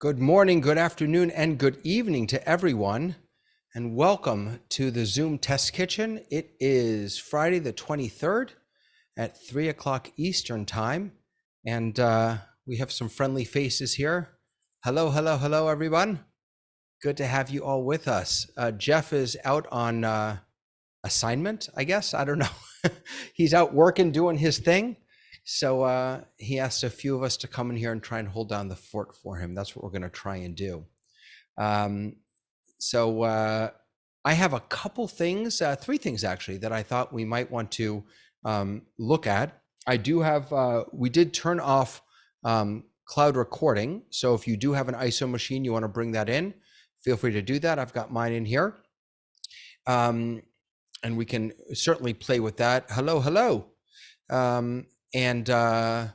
Good morning, good afternoon, and good evening to everyone, and welcome to the Zoom Test Kitchen. It is Friday the 23rd at 3 o'clock Eastern Time, and we have some friendly faces here. Hello, hello, hello, everyone. Good to have you all with us. Jeff is out on assignment, I guess. I don't know. He's out working, doing his thing. So he asked a few of us to come in here and try and hold down the fort for him. That's what we're going to try and do. So I have a couple things, three things actually, that I thought we might want to look at. I do have, we did turn off cloud recording. So if you do have an ISO machine, you want to bring that in, feel free to do that. I've got mine in here. And we can certainly play with that. Hello, hello. And there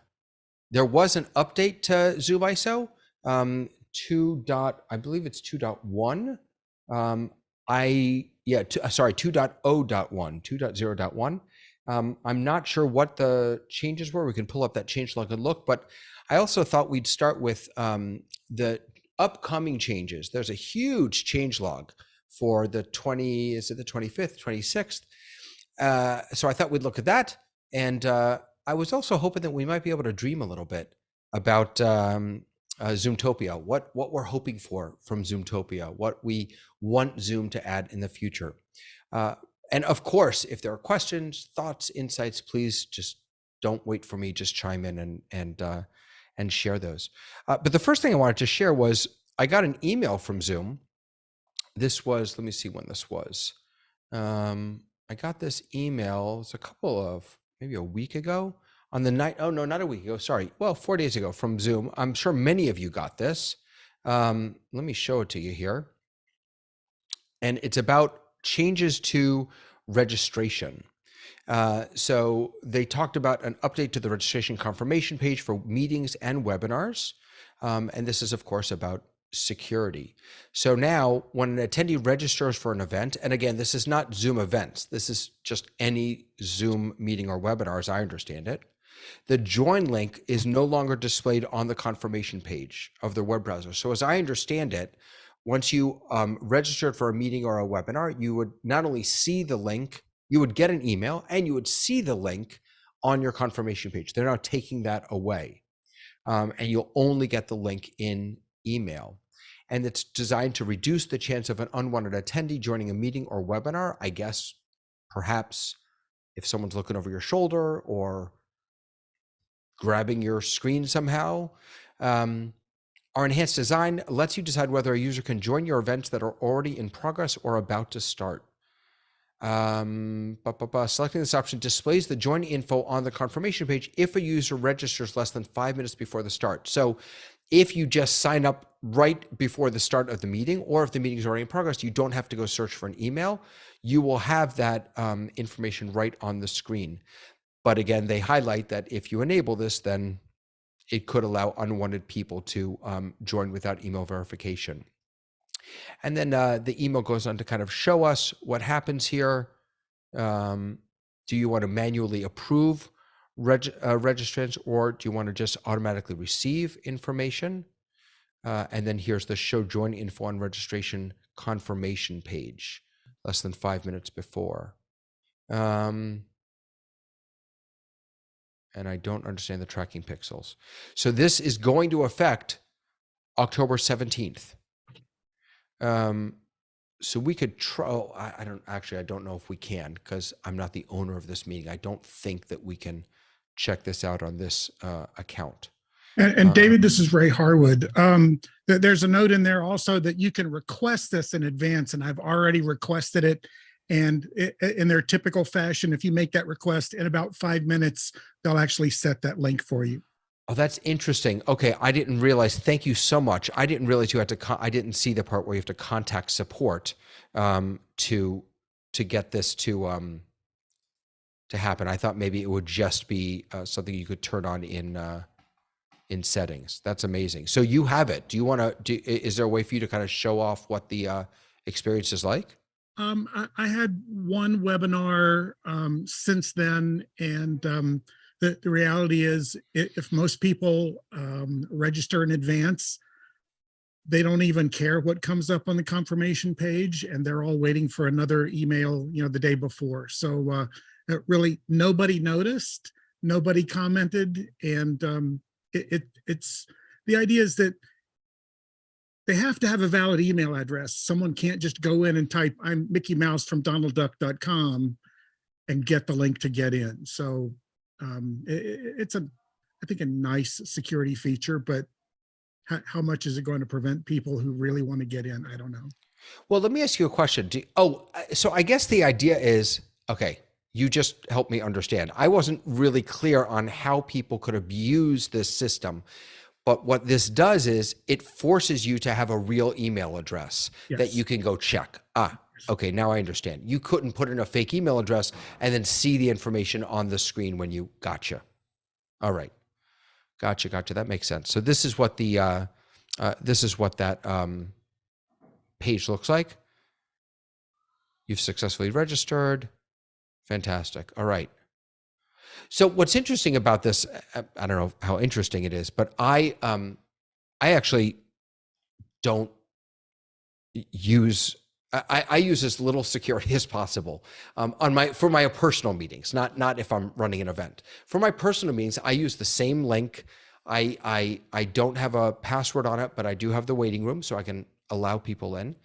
was an update to ZoomISO, 2. I believe it's 2.1. 2.0.1, 2.0.1. I'm not sure what the changes were. We can pull up that changelog and look, but I also thought we'd start with the upcoming changes. There's a huge changelog for the 25th, 26th. So I thought we'd look at that. And I was also hoping that we might be able to dream a little bit about Zoomtopia, what we're hoping for from Zoomtopia, what we want Zoom to add in the future. And of course, if there are questions, thoughts, insights, please just don't wait for me, just chime in and share those. But the first thing I wanted to share was I got an email from Zoom. This was, let me see when this was. I got this email, it's a couple of, maybe a week ago on the night, oh no, not a week ago, sorry. Well, 4 days ago from Zoom. I'm sure many of you got this. Let me show it to you here. And it's about changes to registration. So they talked about an update to the registration confirmation page for meetings and webinars. And this is of course about security. So now when an attendee registers for an event, and again, this is not Zoom events, this is just any Zoom meeting or webinar as I understand it, the join link is no longer displayed on the confirmation page of the web browser. So as I understand it, once you registered for a meeting or a webinar, you would not only see the link, you would get an email and you would see the link on your confirmation page. They're now taking that away. And you'll only get the link in email. And it's designed to reduce the chance of an unwanted attendee joining a meeting or webinar. I guess perhaps if someone's looking over your shoulder or grabbing your screen somehow. Our enhanced design lets you decide whether a user can join your events that are already in progress or about to start. Selecting this option displays the join info on the confirmation page if a user registers less than 5 minutes before the start. So if you just sign up right before the start of the meeting, or if the meeting is already in progress, you don't have to go search for an email. You will have that information right on the screen. But again, they highlight that if you enable this, then it could allow unwanted people to join without email verification. And then the email goes on to kind of show us what happens here. Do you want to manually approve registrants, or do you want to just automatically receive information? And then here's the show join info on registration confirmation page, less than 5 minutes before. And I don't understand the tracking pixels. So this is going to affect October 17th. So we could try, I don't know if we can, because I'm not the owner of this meeting. I don't think that we can check this out on this account. And David, this is Ray Harwood. There's a note in there also that you can request this in advance, and I've already requested it. And in their typical fashion, if you make that request in about 5 minutes, they'll actually set that link for you. Oh, that's interesting. Okay, I didn't realize. Thank you so much. I didn't realize you had to. I didn't see the part where you have to contact support to get this to happen. I thought maybe it would just be something you could turn on in settings. That's amazing. So you have it. Do you want to? Is there a way for you to kind of show off what the experience is like? I had one webinar since then, and the reality is if most people register in advance, they don't even care what comes up on the confirmation page, and they're all waiting for another email, the day before. So really nobody noticed, nobody commented. And it's the idea is that they have to have a valid email address. Someone can't just go in and type, I'm Mickey Mouse from donaldduck.com and get the link to get in. So it's I think a nice security feature, but how much is it going to prevent people who really want to get in? I don't know. Well, let me ask you a question. So I guess the idea is, okay, you just helped me understand. I wasn't really clear on how people could abuse this system. But what this does is it forces you to have a real email address that you can go check. Okay, now I understand. You couldn't put in a fake email address and then see the information on the screen when you gotcha. All right. Gotcha. That makes sense. So this is what the that page looks like. You've successfully registered. Fantastic. All right. So what's interesting about this, I don't know how interesting it is, but I actually don't use, I use as little security as possible for my personal meetings, not if I'm running an event. For my personal meetings, I use the same link. I don't have a password on it, but I do have the waiting room so I can allow people in.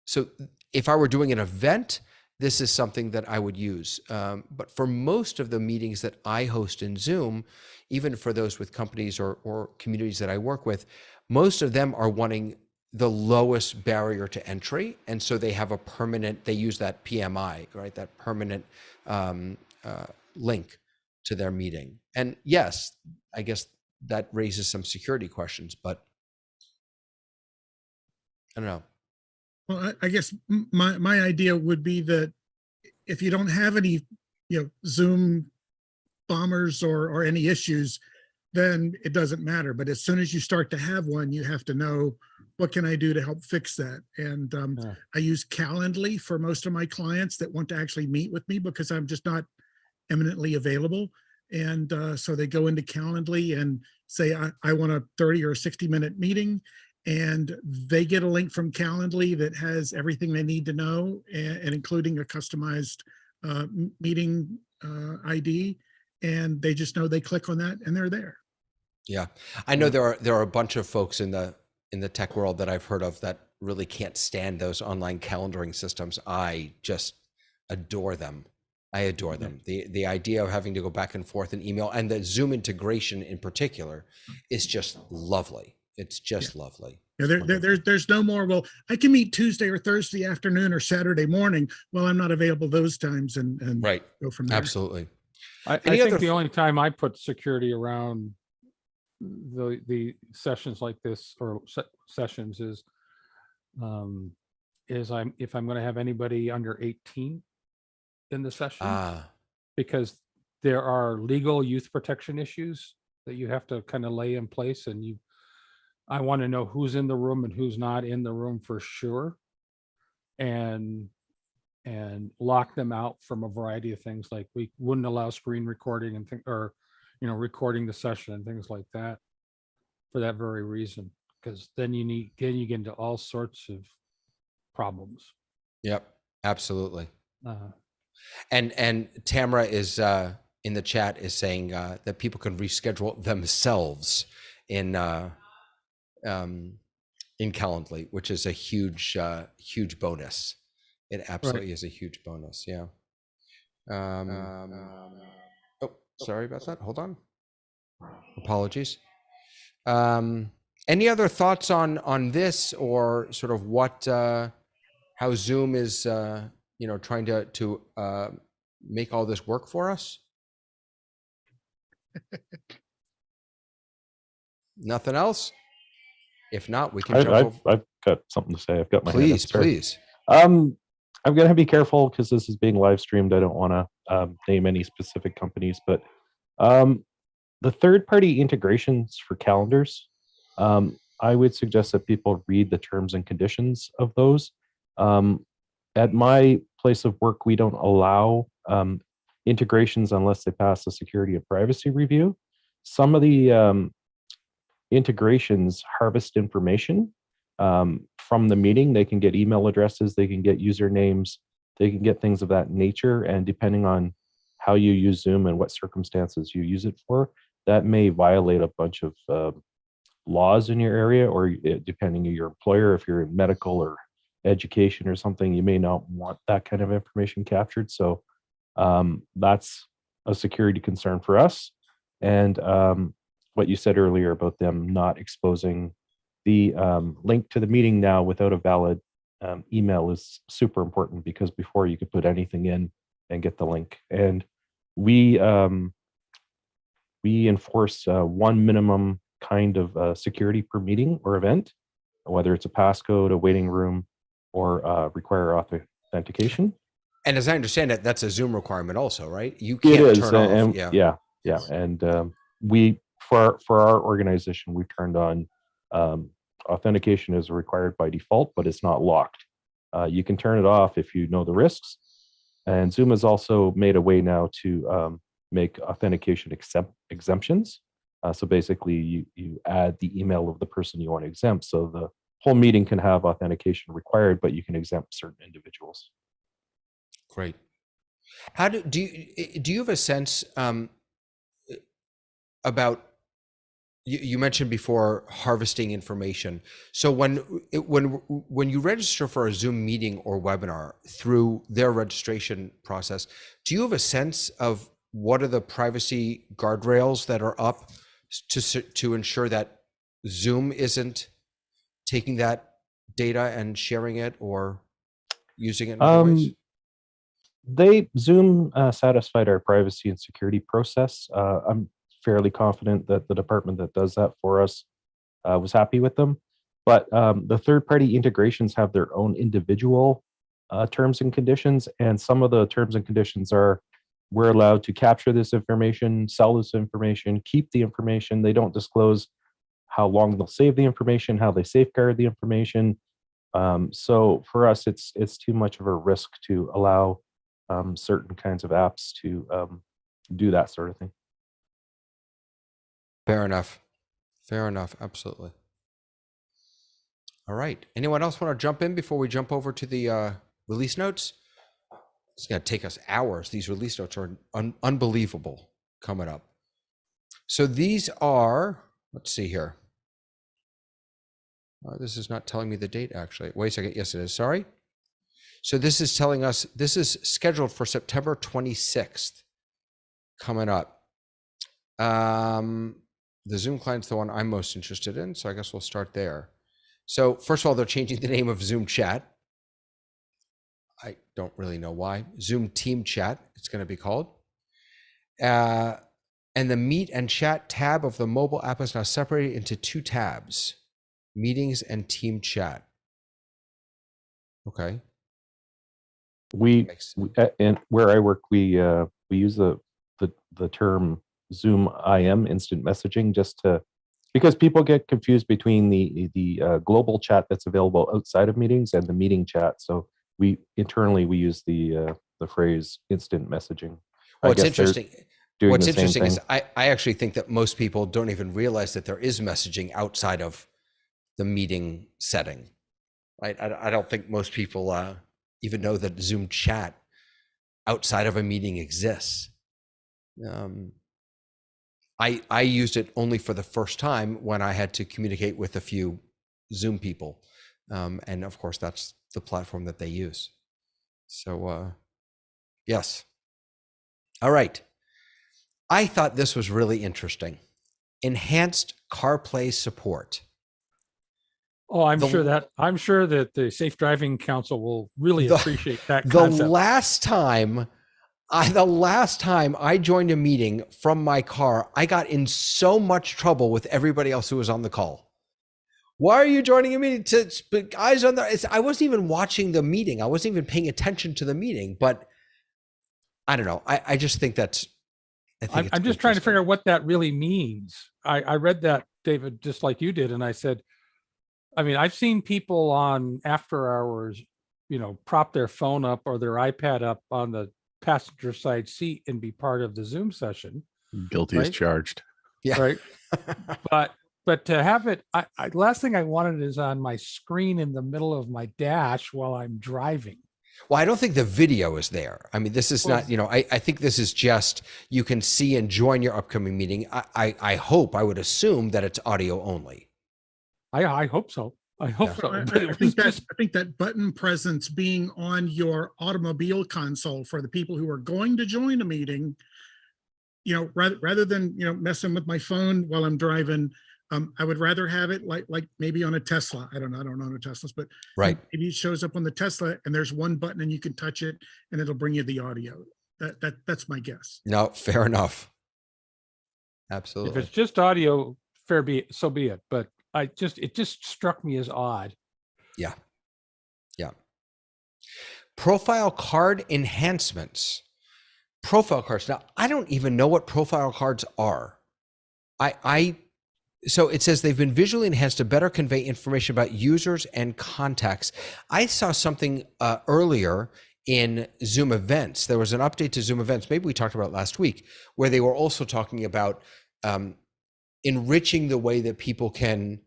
So if I were doing an event, this is something that I would use. But for most of the meetings that I host in Zoom, even for those with companies or communities that I work with, most of them are wanting the lowest barrier to entry. And so they have they use that PMI, right? That permanent link to their meeting. And yes, I guess that raises some security questions, but I don't know. Well, I guess my idea would be that if you don't have any, Zoom bombers or any issues, then it doesn't matter. But as soon as you start to have one, you have to know, what can I do to help fix that? And I use Calendly for most of my clients that want to actually meet with me because I'm just not eminently available. And so they go into Calendly and say, I want a 30 or 60-minute meeting. And they get a link from Calendly that has everything they need to know, and including a customized meeting ID. And they just know they click on that and they're there. Yeah, I know there are a bunch of folks in the tech world that I've heard of that really can't stand those online calendaring systems. I just adore them. I adore them. The idea of having to go back and forth in email, and the Zoom integration in particular, is just lovely. It's just lovely. Yeah, there's no more, well, I can meet Tuesday or Thursday afternoon or Saturday morning. Well, I'm not available those times, and right. Go from there. Absolutely. I think the only time I put security around the sessions like this, or sessions, is if I'm going to have anybody under 18 in the session, because there are legal youth protection issues that you have to kind of lay in place, and I want to know who's in the room and who's not in the room for sure, and lock them out from a variety of things. Like we wouldn't allow screen recording and or recording the session and things like that, for that very reason, because then you get into all sorts of problems. Yep, absolutely. And Tamara is in the chat is saying that people can reschedule themselves in Calendly, which is a huge bonus. It absolutely is a huge bonus. Yeah. Oh, sorry about that. Hold on. Apologies. Any other thoughts on this, or sort of what how Zoom is trying to make all this work for us? Nothing else? If not, we can jump over. I've got something to say. I've got my hand up, sir. Please. I'm gonna be careful because this is being live streamed. I don't want to name any specific companies, but the third-party integrations for calendars, I would suggest that people read the terms and conditions of those. At my place of work, we don't allow integrations unless they pass the security and privacy review. Some of the integrations harvest information from the meeting. They can get email addresses, they can get usernames, they can get things of that nature. And depending on how you use Zoom and what circumstances you use it for, that may violate a bunch of laws in your area, or depending on your employer, if you're in medical or education or something, you may not want that kind of information captured. So that's a security concern for us. And what you said earlier about them not exposing the link to the meeting now without a valid email is super important, because before you could put anything in and get the link. And we enforce one minimum kind of security per meeting or event, whether it's a passcode, a waiting room, or require authentication. And as I understand it, that's a Zoom requirement also, right? You can't turn off. And, yeah. And we, for our organization, we've turned on authentication is required by default, but it's not locked. You can turn it off if you know the risks. And Zoom has also made a way now to make authentication exemptions. So basically, you add the email of the person you want to exempt. So the whole meeting can have authentication required, but you can exempt certain individuals. Great. How do you have a sense about, you mentioned before harvesting information. So when you register for a Zoom meeting or webinar through their registration process, do you have a sense of what are the privacy guardrails that are up to ensure that Zoom isn't taking that data and sharing it or using it in other ways? Zoom satisfied our privacy and security process. I'm fairly confident that the department that does that for us was happy with them. But the third-party integrations have their own individual terms and conditions, and some of the terms and conditions are, we're allowed to capture this information, sell this information, keep the information. They don't disclose how long they'll save the information, how they safeguard the information. So for us, it's too much of a risk to allow certain kinds of apps to do that sort of thing. Fair enough. Fair enough. Absolutely. All right. Anyone else want to jump in before we jump over to the release notes? It's going to take us hours. These release notes are unbelievable coming up. So these are, let's see here. This is not telling me the date, actually. Wait a second. Yes, it is. Sorry. So this is telling us this is scheduled for September 26th coming up. The Zoom client's the one I'm most interested in, so I guess we'll start there. So first of all, they're changing the name of Zoom Chat. I don't really know why. Zoom Team Chat, it's going to be called. And the Meet and Chat tab of the mobile app is now separated into two tabs, Meetings and Team Chat. Okay. And where I work, we use the term Zoom IM, instant messaging, because people get confused between the global chat that's available outside of meetings and the meeting chat. So we internally use the phrase instant messaging. Well, it's interesting. What's interesting is I actually think that most people don't even realize that there is messaging outside of the meeting setting, right? I don't think most people even know that Zoom Chat outside of a meeting exists. I used it only for the first time when I had to communicate with a few Zoom people. And of course, that's the platform that they use. So yes. All right. I thought this was really interesting. Enhanced CarPlay support. Oh, I'm sure that the Safe Driving Council will really appreciate that concept. The last time I joined a meeting from my car, I got in so much trouble with everybody else who was on the call. Why are you joining a meeting? Guys on the, I wasn't even watching the meeting. I wasn't even paying attention to the meeting, but I don't know. I just think that's, I'm just trying to figure out what that really means. I read that, David, just like you did. And I said, I mean, I've seen people on after hours, prop their phone up or their iPad up on the passenger side seat and be part of the Zoom session. Guilty as charged. Yeah. Right. But But to have it, last thing I wanted is on my screen in the middle of my dash while I'm driving. Well, I don't think the video is there. I mean, this is not, I think this is just, you can see and join your upcoming meeting. I hope, I would assume that it's audio only. I hope so. I hope so. I But it think was just, I think that button presence being on your automobile console for the people who are going to join a meeting, rather than, messing with my phone while I'm driving, I would rather have it like maybe on a Tesla. I don't own a Tesla, but Right. maybe it shows up on the Tesla and there's one button and you can touch it and it'll bring you the audio. That's my guess. No, fair enough. if Absolutely. it's just audio, so be it. But it just struck me as odd. Yeah. Yeah. Profile card enhancements. Profile cards. Now, I don't even know what profile cards are. So it says they've been visually enhanced to better convey information about users and contacts. I saw something earlier in Zoom events. There was an update to Zoom events. Maybe we talked about it last week, where they were also talking about enriching the way that people can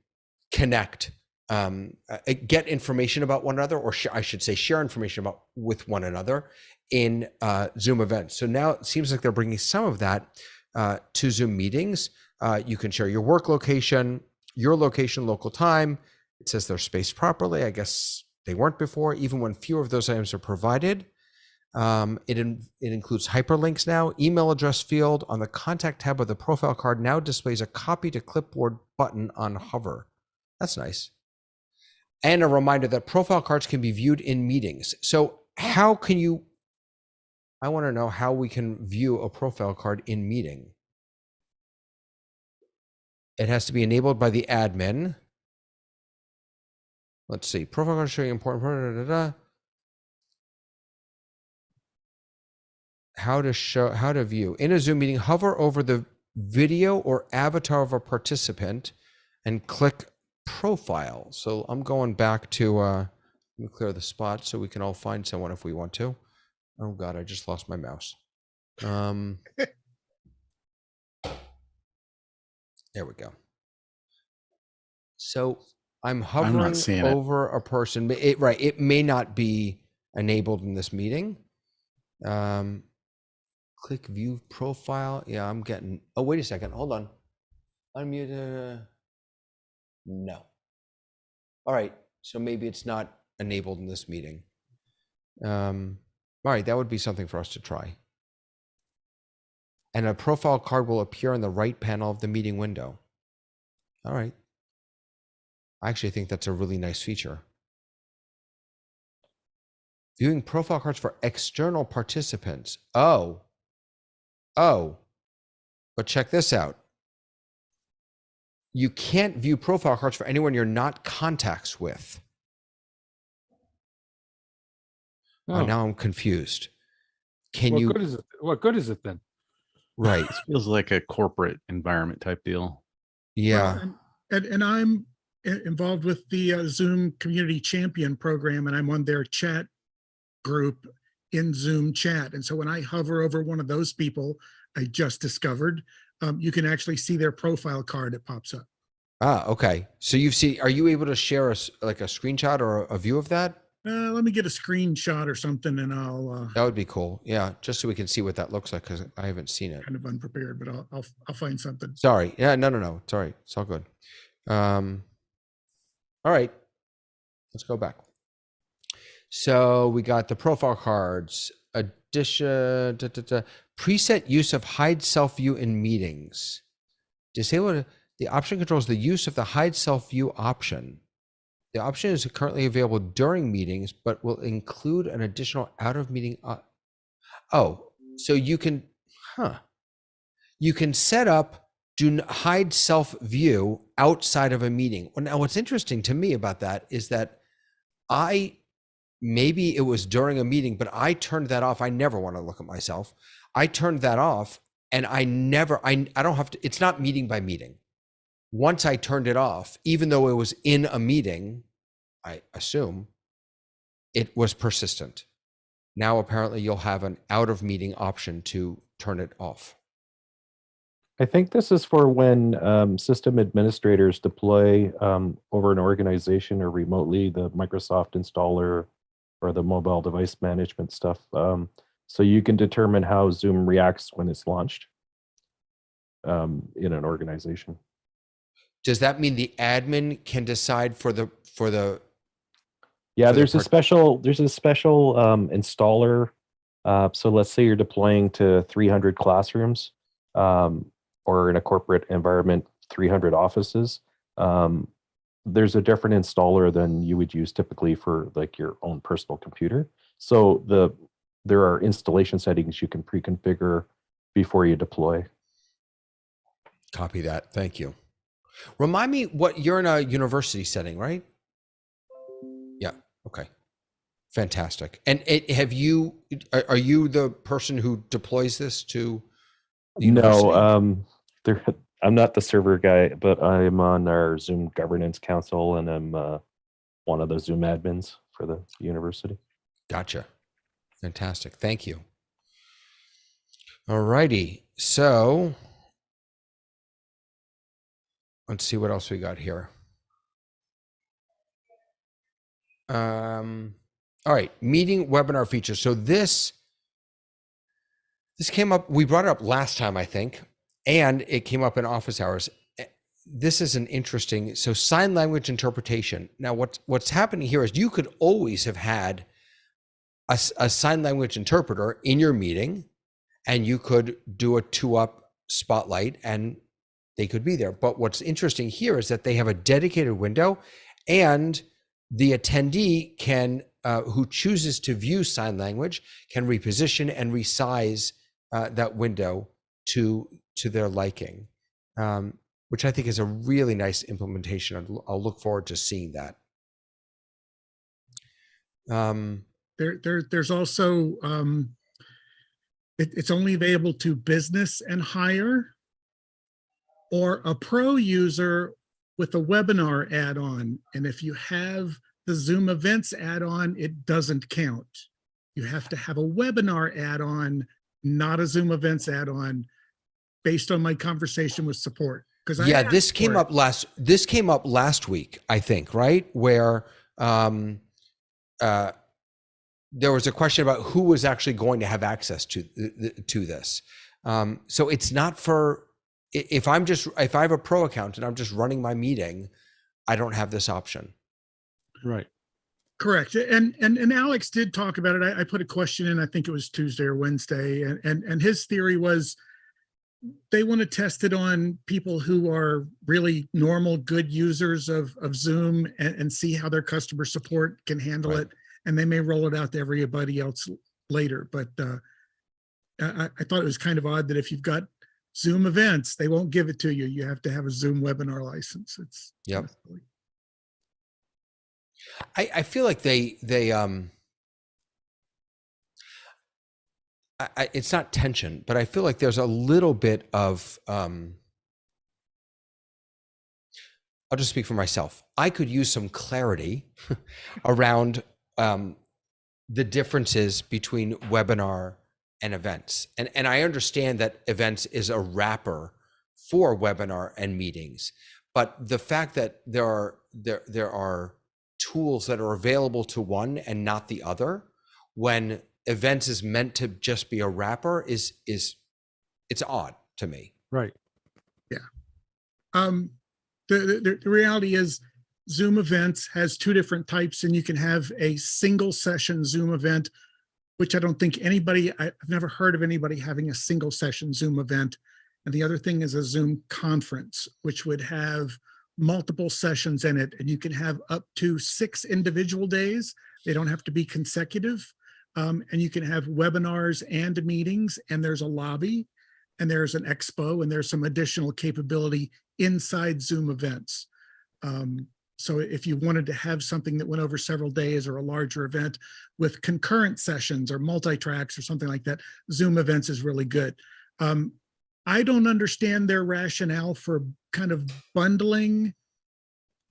connect, get information about one another, or I should say share information with one another in Zoom events. So now it seems like they're bringing some of that to Zoom meetings. You can share your work location, your location, local time. It says they're spaced properly. I guess they weren't before, even when fewer of those items are provided. It includes hyperlinks now. Email address field on the contact tab of the profile card now displays a copy to clipboard button on hover. That's nice. And a reminder that profile cards can be viewed in meetings. So how can you, I want to know how we can view a profile card in meeting. It has to be enabled by the admin. Let's see. Profile card showing important. How to view. In a Zoom meeting, hover over the video or avatar of a participant and click profile. So I'm going back to, let me clear the spot so we can all find someone if we want to. Oh God, I just lost my mouse. There we go. So I'm hovering over a person. It may not be enabled in this meeting. Click view profile. Yeah, I'm getting, oh, wait a second. Hold on. Unmute. No. All right. So maybe it's not enabled in this meeting. All right. That would be something for us to try. And a profile card will appear in the right panel of the meeting window. All right. I actually think that's a really nice feature. Viewing profile cards for external participants. Oh, but check this out. You can't view profile cards for anyone you're not contacts with. Oh, now I'm confused. What good is it then? Right. This feels like a corporate environment type deal. Yeah. Well, and I'm involved with the Zoom Community Champion program, and I'm on their chat group in Zoom chat. And so when I hover over one of those people I just discovered, you can actually see their profile card. It pops up. Ah, okay. So are you able to share a screenshot or a view of that? Let me get a screenshot or something and I'll. That would be cool. Yeah. Just so we can see what that looks like, because I haven't seen it. Kind of unprepared, but I'll find something. Sorry. Yeah, no. It's all right. It's all good. All right. Let's go back. So we got the profile cards, addition, preset use of hide self view in meetings. Disable the option controls the use of the hide self view option. The option is currently available during meetings, but will include an additional out of meeting. So you can, you can set up do hide self view outside of a meeting. Well, now what's interesting to me about that is that maybe it was during a meeting, but I turned that off. I never want to look at myself. I turned that off and I don't have to, it's not meeting by meeting. Once I turned it off, even though it was in a meeting, I assume it was persistent. Now, apparently you'll have an out of meeting option to turn it off. I think this is for when system administrators deploy over an organization or remotely the Microsoft installer or the mobile device management stuff. So you can determine how Zoom reacts when it's launched in an organization. Does that mean the admin can decide for the Yeah, for the there's a special installer. So let's say you're deploying to 300 classrooms, or in a corporate environment, 300 offices. There's a different installer than you would use typically for like your own personal computer. So there are installation settings you can pre-configure before you deploy. Copy that. Thank you. Remind me what you're in a university setting, right? Yeah. Okay. Fantastic. And are you the person who deploys this to the university? No, I'm not the server guy, but I'm on our Zoom governance council, and I'm one of the Zoom admins for the university. Gotcha. Fantastic. Thank you. All righty. So let's see what else we got here. All right, meeting webinar features. So this came up, we brought it up last time, I think, and it came up in office hours. This is an interesting, so sign language interpretation. Now what's happening here is you could always have had a sign language interpreter in your meeting, and you could do a 2-up spotlight and they could be there. But what's interesting here is that they have a dedicated window, and the attendee can, who chooses to view sign language, can reposition and resize that window to their liking, which I think is a really nice implementation. I'll look forward to seeing that. There's also, it's only available to business and higher, or a pro user with a webinar add-on. And if you have the Zoom Events add-on, it doesn't count. You have to have a webinar add-on, not a Zoom Events add-on, based on my conversation with support. Because yeah, this came up last week, I think, right? Where there was a question about who was actually going to have access to this. So it's not for, if I have a pro account and I'm just running my meeting, I don't have this option. Right. Correct. And Alex did talk about it. I put a question in, I think it was Tuesday or Wednesday, and his theory was they want to test it on people who are really normal, good users of Zoom, and see how their customer support can handle it. And they may roll it out to everybody else later. But I thought it was kind of odd that if you've got Zoom Events, they won't give it to you. You have to have a Zoom webinar license. It's yep. I feel like it's not tension, but I feel like there's a little bit of, I'll just speak for myself. I could use some clarity around the differences between webinar and events. And I understand that events is a wrapper for webinar and meetings, but the fact that there are tools that are available to one and not the other, when events is meant to just be a wrapper, it's odd to me. Right. Yeah. The reality is Zoom Events has two different types, and you can have a single session Zoom event, which I don't think I've never heard of anybody having a single session Zoom event. And the other thing is a Zoom conference, which would have multiple sessions in it, and you can have up to 6 individual days. They don't have to be consecutive. And you can have webinars and meetings, and there's a lobby, and there's an expo, and there's some additional capability inside Zoom Events. So if you wanted to have something that went over several days, or a larger event with concurrent sessions or multi-tracks or something like that, Zoom Events is really good. I don't understand their rationale for kind of bundling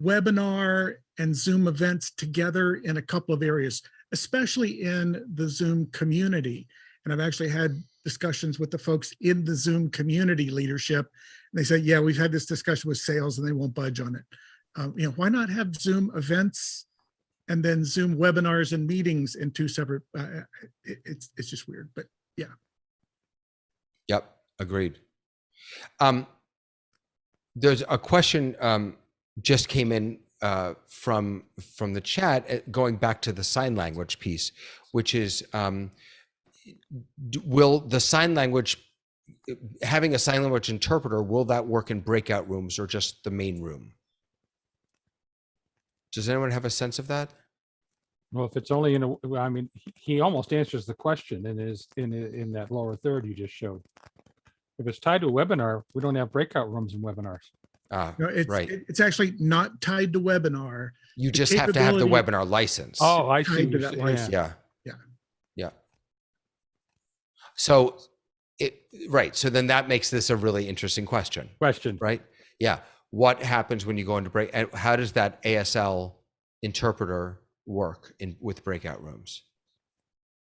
webinar and Zoom Events together in a couple of areas, especially in the Zoom community. And I've actually had discussions with the folks in the Zoom community leadership. And they say, yeah, we've had this discussion with sales and they won't budge on it. Why not have Zoom events and then Zoom webinars and meetings in two separate, it's just weird, but yeah. Yep, agreed. There's a question just came in from the chat, going back to the sign language piece, which is, will the sign language, having a sign language interpreter, will that work in breakout rooms or just the main room? Does anyone have a sense of that? Well, if it's only in a, I mean, he almost answers the question in that lower third you just showed. If it's tied to a webinar, we don't have breakout rooms in webinars. No, it's, right. It's actually not tied to webinar. You The just have to have the capability- webinar license. Oh, I see. Tied to what that you're saying. license. Yeah. Yeah. Yeah. So right. So then that makes this a really interesting question, Question. right? Yeah. What happens when you go into break, and how does that ASL interpreter work with breakout rooms?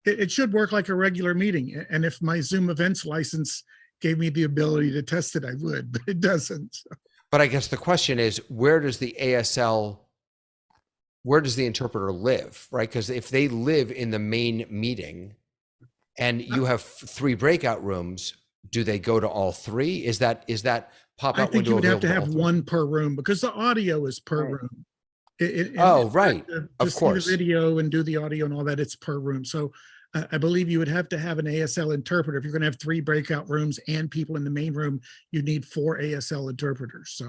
It should work like a regular meeting. And if my Zoom events license gave me the ability to test it, I would, but it doesn't. So. But I guess the question is, where does the interpreter live, right? Because if they live in the main meeting and you have 3 breakout rooms, do they go to all 3? Is that pop-out I think window you would have to available have all 3? one per room because the audio is per Right. room. Oh, right. To Of see course. the video and do the audio and all that, it's per room. So I believe you would have to have an ASL interpreter. If you're going to have 3 breakout rooms and people in the main room, you need 4 ASL interpreters.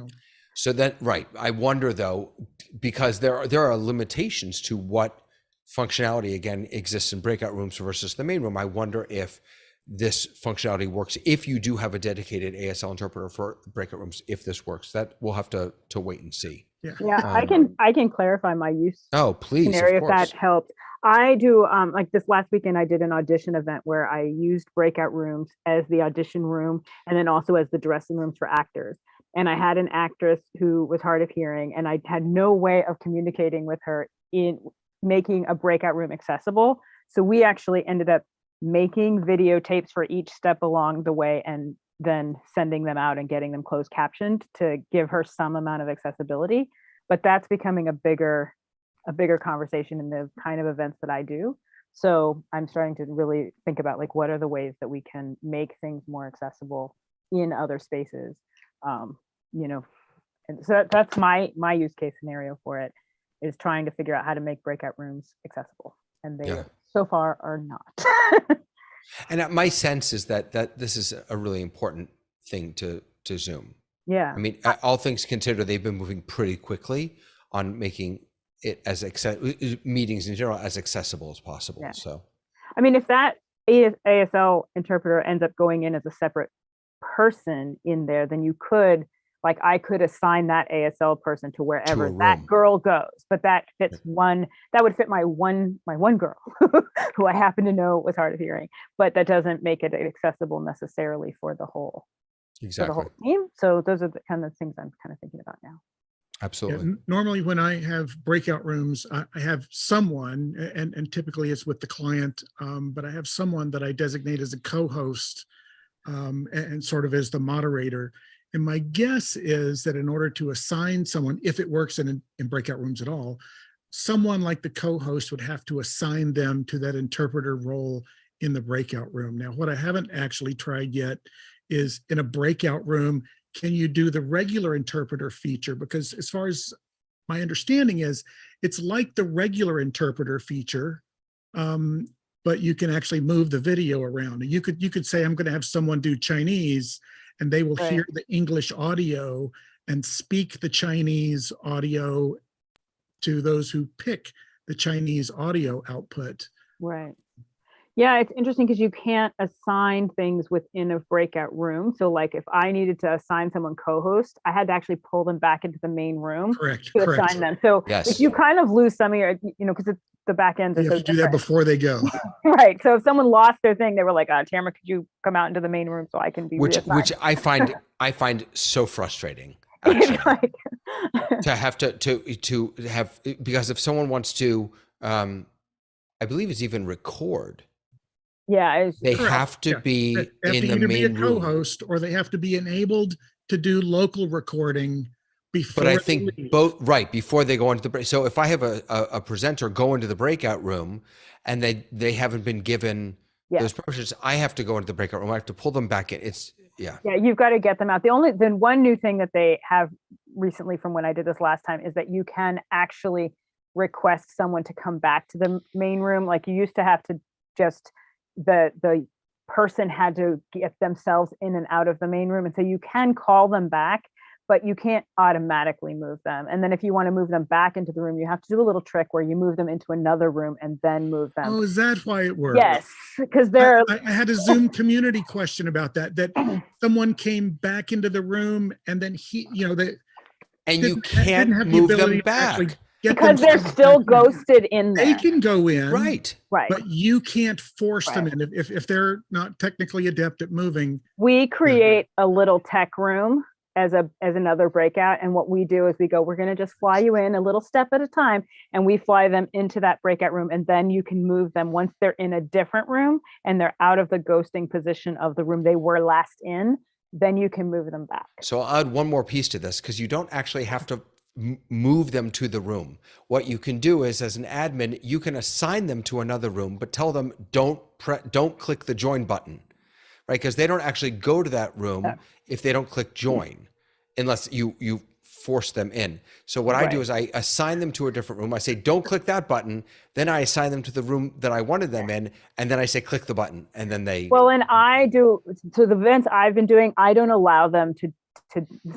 So that, right. I wonder though, because there are limitations to what functionality again exists in breakout rooms versus the main room. I wonder if this functionality works if you do have a dedicated ASL interpreter for breakout rooms. If this works, that we'll have to wait and see. Yeah, I can clarify my use Oh, please, scenario of if course. that helps. I do like this last weekend I did an audition event where I used breakout rooms as the audition room and then also as the dressing rooms for actors. And I had an actress who was hard of hearing and I had no way of communicating with her in making a breakout room accessible. So we actually ended up making videotapes for each step along the way and then sending them out and getting them closed captioned to give her some amount of accessibility. But that's becoming a bigger conversation in the kind of events that I do. So I'm starting to really think about like, what are the ways that we can make things more accessible in other spaces? And so that's my use case scenario for it, is trying to figure out how to make breakout rooms accessible. And they so far are not. And my sense is that this is a really important thing to Zoom. Yeah. I mean, all things considered, they've been moving pretty quickly on making it as meetings in general as accessible as possible. Yeah. So, I mean, if that ASL interpreter ends up going in as a separate person in there, then you could, like, I could assign that ASL person to wherever that room. girl goes. But that fits that would fit my one girl who I happen to know was hard of hearing. But that doesn't make it accessible necessarily for the whole. exactly. For the whole team. So those are the kind of things I'm kind of thinking about now. Absolutely. Yeah, normally when I have breakout rooms, I have someone, and typically it's with the client, but I have someone that I designate as a co-host and sort of as the moderator. And my guess is that in order to assign someone, if it works in breakout rooms at all, someone like the co-host would have to assign them to that interpreter role in the breakout room. Now, what I haven't actually tried yet is in a breakout room, can you do the regular interpreter feature? Because as far as my understanding is, it's like the regular interpreter feature, but you can actually move the video around. You could say, I'm going to have someone do Chinese, and they will hear the English audio and speak the Chinese audio to those who pick the Chinese audio output. Right. Yeah, it's interesting because you can't assign things within a breakout room. So like if I needed to assign someone co-host, I had to actually pull them back into the main room Correct. to assign them. So if you kind of lose some of your, because it's the back end. You have to do that before they go. Right. So if someone lost their thing, they were like, Tamara, could you come out into the main room so I can be which I find so frustrating. Actually, right. to have to have, because if someone wants to, I believe it's even record Yeah, They Correct. have to Yeah. be They have in to the either be a main room. co-host or they have to be enabled to do local recording before But I they think leave. both, right, before they go into the break. So if I have a presenter go into the breakout room and they haven't been given Yeah. those permissions, I have to go into the breakout room. I have to pull them back in. It's, yeah. Yeah, you've got to get them out. Then one new thing that they have recently from when I did this last time is that you can actually request someone to come back to the main room. Like you used to have to just, the person had to get themselves in and out of the main room. And so you can call them back, but you can't automatically move them. And then if you want to move them back into the room, you have to do a little trick where you move them into another room and then move them. Oh, is that why it works? Yes, because they're I had a Zoom community question about that someone came back into the room and then And you didn't can't have the move them ability to actually back. get because they're themselves still back in. ghosted in They there. can go in, Right. Right. but you can't force them Right. in if they're not technically adept at moving. We create a little tech room as another breakout. And what we do is we're going to just fly you in a little step at a time. And we fly them into that breakout room. And then you can move them once they're in a different room and they're out of the ghosting position of the room they were last in, then you can move them back. So I'll add one more piece to this because you don't actually have to move them to the room. What you can do is, as an admin, you can assign them to another room, but tell them don't click the join button, right? Because they don't actually go to that room if they don't click join, unless you force them in. So what I do is I assign them to a different room. I say, don't click that button. Then I assign them to the room that I wanted them in. And then I say, click the button. And then they. Well, and I do, so the events I've been doing, I don't allow them to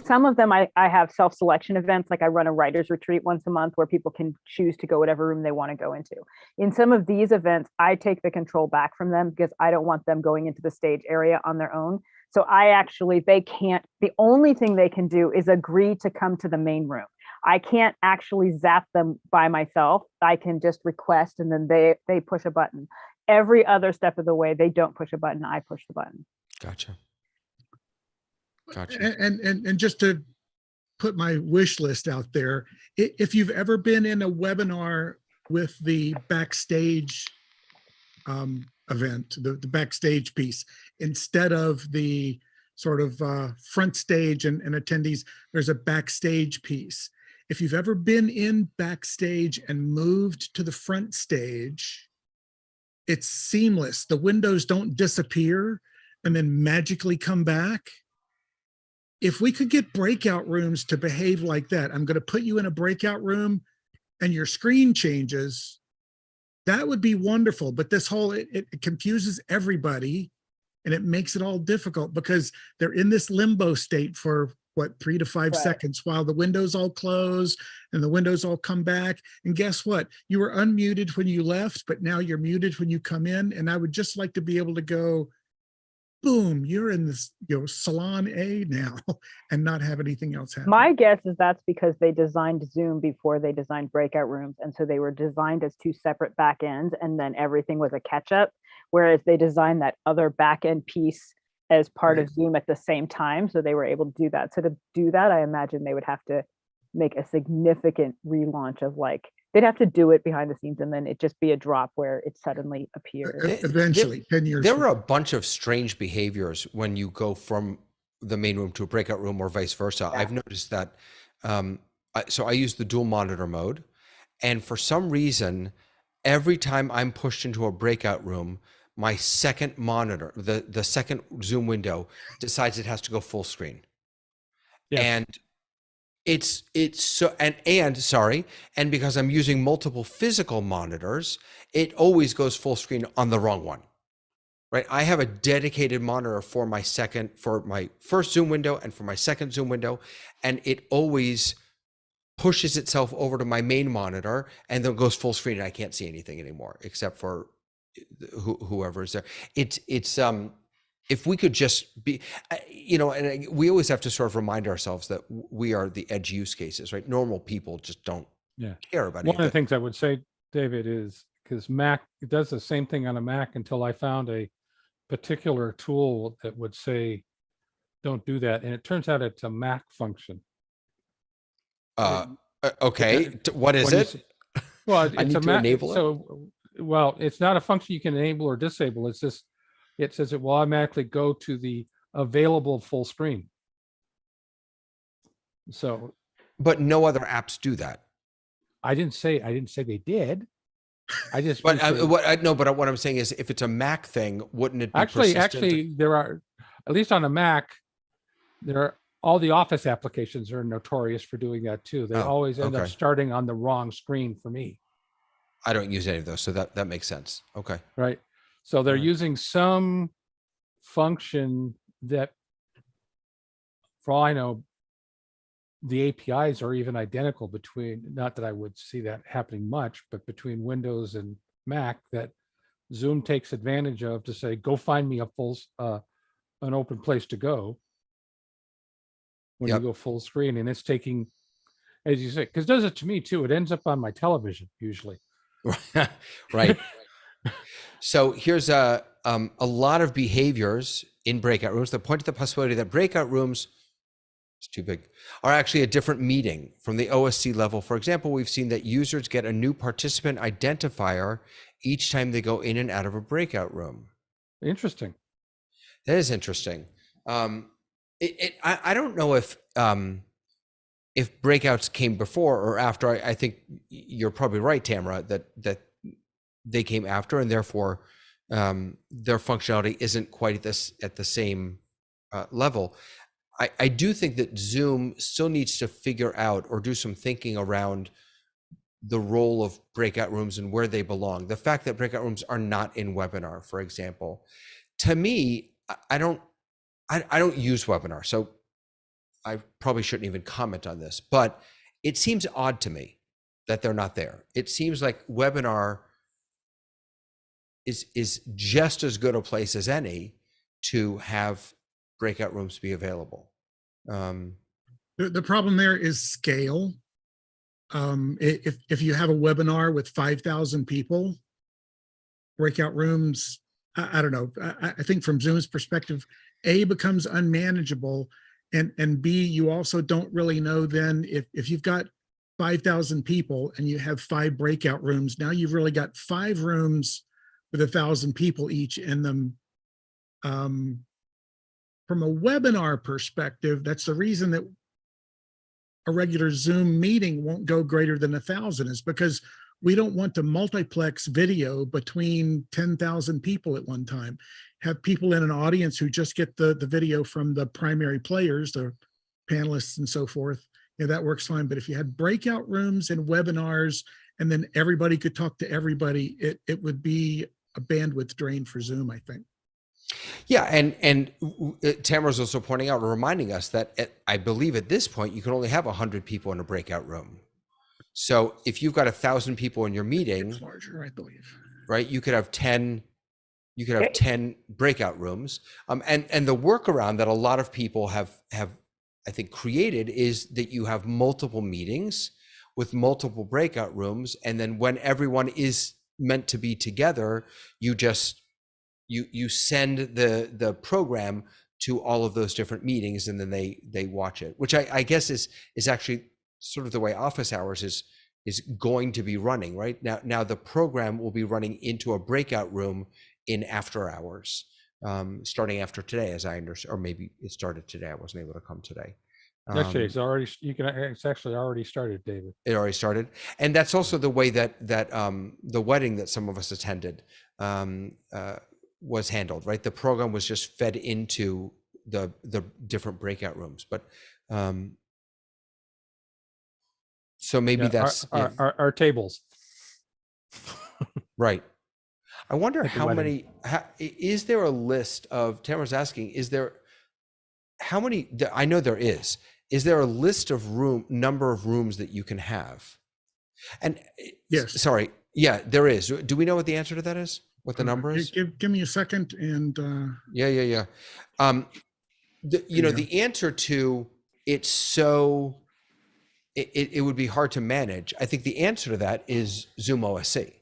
some of them, I have self-selection events. Like I run a writer's retreat once a month where people can choose to go whatever room they want to go into. In some of these events, I take the control back from them because I don't want them going into the stage area on their own. So they can't, the only thing they can do is agree to come to the main room. I can't actually zap them by myself. I can just request and then they push a button. Every other step of the way, they don't push a button, I push the button. Gotcha. And just to put my wish list out there, if you've ever been in a webinar with the backstage event, the backstage piece, instead of the sort of front stage and attendees, there's a backstage piece. If you've ever been in backstage and moved to the front stage, it's seamless. The windows don't disappear and then magically come back. If we could get breakout rooms to behave like that, I'm going to put you in a breakout room and your screen changes, that would be wonderful. But this whole, it confuses everybody and it makes it all difficult because they're in this limbo state for what, 3 to 5 seconds while the windows all close and the windows all come back. And guess what? You were unmuted when you left, but now you're muted when you come in. And I would just like to be able to go, boom, you're in this, salon A now and not have anything else happen. My guess is that's because they designed Zoom before they designed breakout rooms. And so they were designed as 2 separate back ends and then everything was a catch up. Whereas they designed that other back end piece as part of Zoom at the same time. So they were able to do that. So to do that, I imagine they would have to make a significant relaunch of they'd have to do it behind the scenes and then it just be a drop where it suddenly appears. Eventually, 10 years. There were a bunch of strange behaviors when you go from the main room to a breakout room or vice versa. Yeah. I've noticed that. So I use the dual monitor mode. And for some reason, every time I'm pushed into a breakout room, my second monitor, the second Zoom window decides it has to go full screen. Yes. And it's so, and because I'm using multiple physical monitors, it always goes full screen on the wrong one, right? I have a dedicated monitor for my first Zoom window and for my second Zoom window, and it always pushes itself over to my main monitor and then goes full screen and I can't see anything anymore except for whoever is there. It's if we could just be, and we always have to sort of remind ourselves that we are the edge use cases, right? Normal people just don't care about it. One of the things I would say, David, is because Mac, it does the same thing on a Mac until I found a particular tool that would say, don't do that. And it turns out it's a Mac function. Okay, what is it? Well, I need to enable it. So well, it's not a function you can enable or disable. It's just, it says it will automatically go to the available full screen. So But no other apps do that. I didn't say they did. I just But mentioned- but what I'm saying is, if it's a Mac thing, wouldn't it be actually persistent? there are, at least on a Mac, there are, all the Office applications are notorious for doing that too. They Oh, always end up okay. starting on the wrong screen for me. I don't use any of those, so that makes sense. Okay. Right. So they're Right. using some function that, for all I know, the APIs are even identical between, not that I would see that happening much, but between Windows and Mac, that Zoom takes advantage of to say, go find me a full, an open place to go when Yep. you go full screen. And it's taking, as you say, because it does it to me too. It ends up on my television usually. Right. So here's a lot of behaviors in breakout rooms that point to the possibility that breakout rooms, it's too big, are actually a different meeting from the OSC level. For example, we've seen that users get a new participant identifier each time they go in and out of a breakout room. Interesting. That is interesting. I don't know if breakouts came before or after. I think you're probably right, Tamara, that they came after, and therefore their functionality isn't quite at the same level. I do think that Zoom still needs to figure out or do some thinking around the role of breakout rooms and where they belong. The fact that breakout rooms are not in webinar, for example, to me, I don't use webinar, so I probably shouldn't even comment on this, but it seems odd to me that they're not there. It seems like webinar is just as good a place as any to have breakout rooms be available. The problem there is scale. If you have a webinar with 5,000 people, breakout rooms, I don't know. I think from Zoom's perspective, A, becomes unmanageable, and B, you also don't really know then if you've got 5,000 people and you have 5 breakout rooms, now you've really got 5 rooms with 1,000 people each in them. From a webinar perspective, that's the reason that a regular Zoom meeting won't go greater than 1,000, is because we don't want to multiplex video between 10,000 people at one time. Have people in an audience who just get the video from the primary players, the panelists and so forth. Yeah, that works fine. But if you had breakout rooms and webinars, and then everybody could talk to everybody, it would be a bandwidth drain for Zoom, I think. Yeah, and Tamara's also pointing out or reminding us that I believe at this point you can only have 100 people in a breakout room. So if you've got 1,000 people in your meeting, It's larger, I believe. right? You could have 10. You could have 10 breakout rooms. And the workaround that a lot of people have I think created is that you have multiple meetings with multiple breakout rooms, and then when everyone is meant to be together, you just you send the program to all of those different meetings, and then they watch it, which I guess is actually sort of the way office hours is going to be running right now. The program will be running into a breakout room in after hours, starting after today, as I understand, or maybe it started today. I wasn't able to come today. Actually, it's actually already started, David. It already started, and that's also the way that the wedding that some of us attended was handled. Right, the program was just fed into the different breakout rooms, but so maybe that's our tables. right. I wonder At the how wedding. many. Is there a list of? Tamara's asking. Is there? How many? I know there is. Is there a list of number of rooms that you can have? And Yes. sorry, yeah, there is. Do we know what the answer to that is? What the number is? Give me a second, and Yeah. The answer to it's so it would be hard to manage. I think the answer to that is ZoomOSC.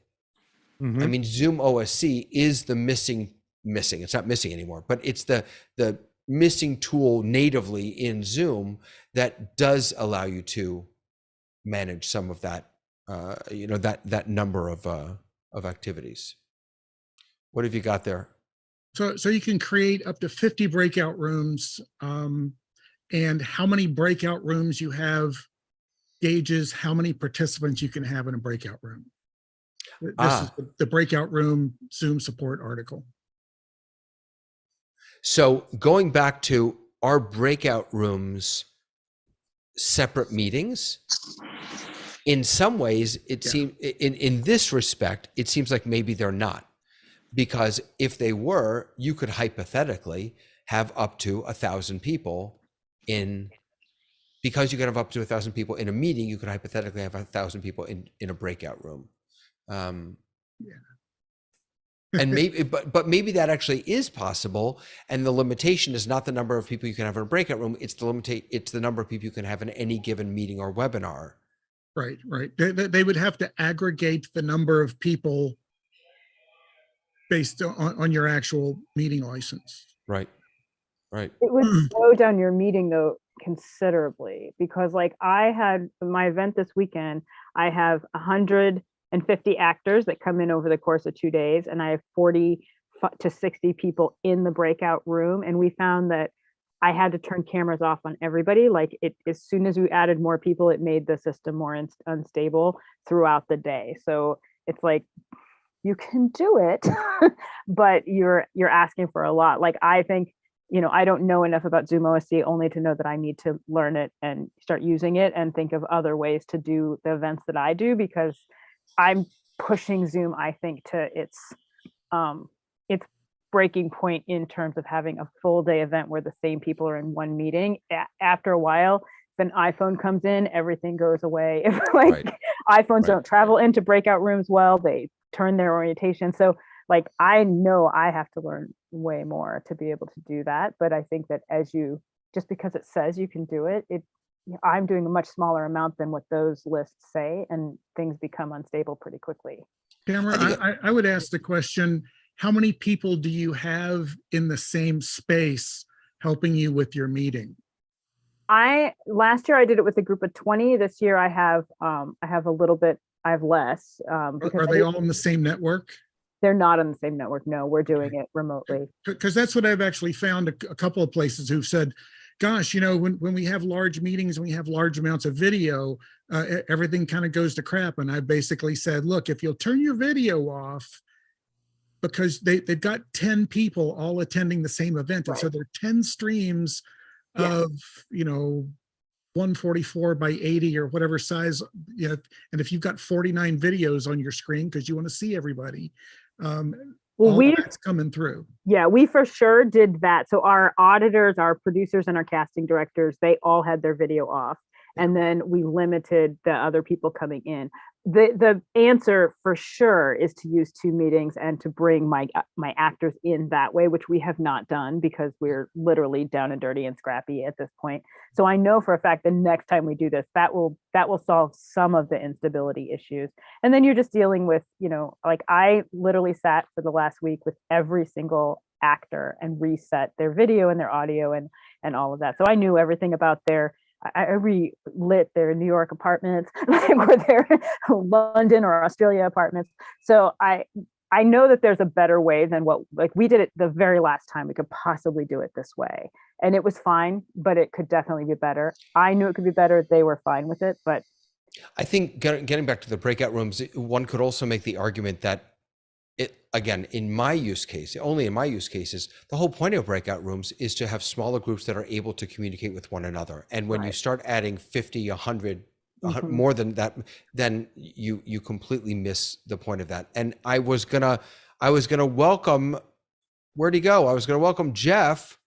Mhm. I mean, ZoomOSC is the missing. It's not missing anymore, but it's the missing tool natively in Zoom that does allow you to manage some of that, that number of of activities. What have you got there? So you can create up to 50 breakout rooms, and how many breakout rooms you have gauges how many participants you can have in a breakout room. This is the breakout room Zoom support article. So going back to our breakout rooms, separate meetings, in some ways, it seems in this respect, it seems like maybe they're not, because if they were, you could hypothetically have up to 1,000 people in, because you can have up to 1,000 people in a meeting, you could hypothetically have 1,000 people in a breakout room. And maybe, but maybe that actually is possible. And the limitation is not the number of people you can have in a breakout room. It's the number of people you can have in any given meeting or webinar. Right. They would have to aggregate the number of people based on your actual meeting license. Right. It would slow down your meeting though considerably, because like I had my event this weekend, I have 150 actors that come in over the course of 2 days, and I have 40 to 60 people in the breakout room. And we found that I had to turn cameras off on everybody. Like as soon as we added more people, it made the system more unstable throughout the day. So it's like, you can do it, but you're asking for a lot. Like, I think, I don't know enough about ZoomOSC only to know that I need to learn it and start using it and think of other ways to do the events that I do, because I'm pushing Zoom, I think, to its breaking point in terms of having a full day event where the same people are in one meeting. After a while, if an iPhone comes in, everything goes away. iPhones don't travel into breakout rooms well, they turn their orientation. So like, I know I have to learn way more to be able to do that. But I think that just because it says you can do it, I'm doing a much smaller amount than what those lists say, and things become unstable pretty quickly. Tamara, I would ask the question, how many people do you have in the same space helping you with your meeting? Last year I did it with a group of 20. This year I have a little bit, I have less. Are they all on the same network? They're not on the same network. No, we're doing it remotely. Because that's what I've actually found a couple of places who've said, gosh, when we have large meetings and we have large amounts of video, everything kind of goes to crap. And I basically said, look, if you'll turn your video off, because they've got 10 people all attending the same event. And so there are 10 streams of, 144 by 80 or whatever size, and if you've got 49 videos on your screen because you want to see everybody, that's coming through. Yeah, we for sure did that. So our auditors, our producers, and our casting directors, they all had their video off. And then we limited the other people coming in. The answer for sure is to use 2 meetings and to bring my actors in that way, which we have not done because we're literally down and dirty and scrappy at this point. So I know for a fact the next time we do this, that will solve some of the instability issues. And then you're just dealing with, like I literally sat for the last week with every single actor and reset their video and their audio and all of that. So I knew everything about I relit their New York apartments, or their London or Australia apartments. So I know that there's a better way than we did it the very last time we could possibly do it this way. And it was fine, but it could definitely be better. I knew it could be better. They were fine with it, but. I think getting back to the breakout rooms, one could also make the argument that only in my use cases, the whole point of breakout rooms is to have smaller groups that are able to communicate with one another. And when you start adding 50, 100, more than that, then you completely miss the point of that. And I was gonna welcome, where'd he go? I was gonna welcome Jeff.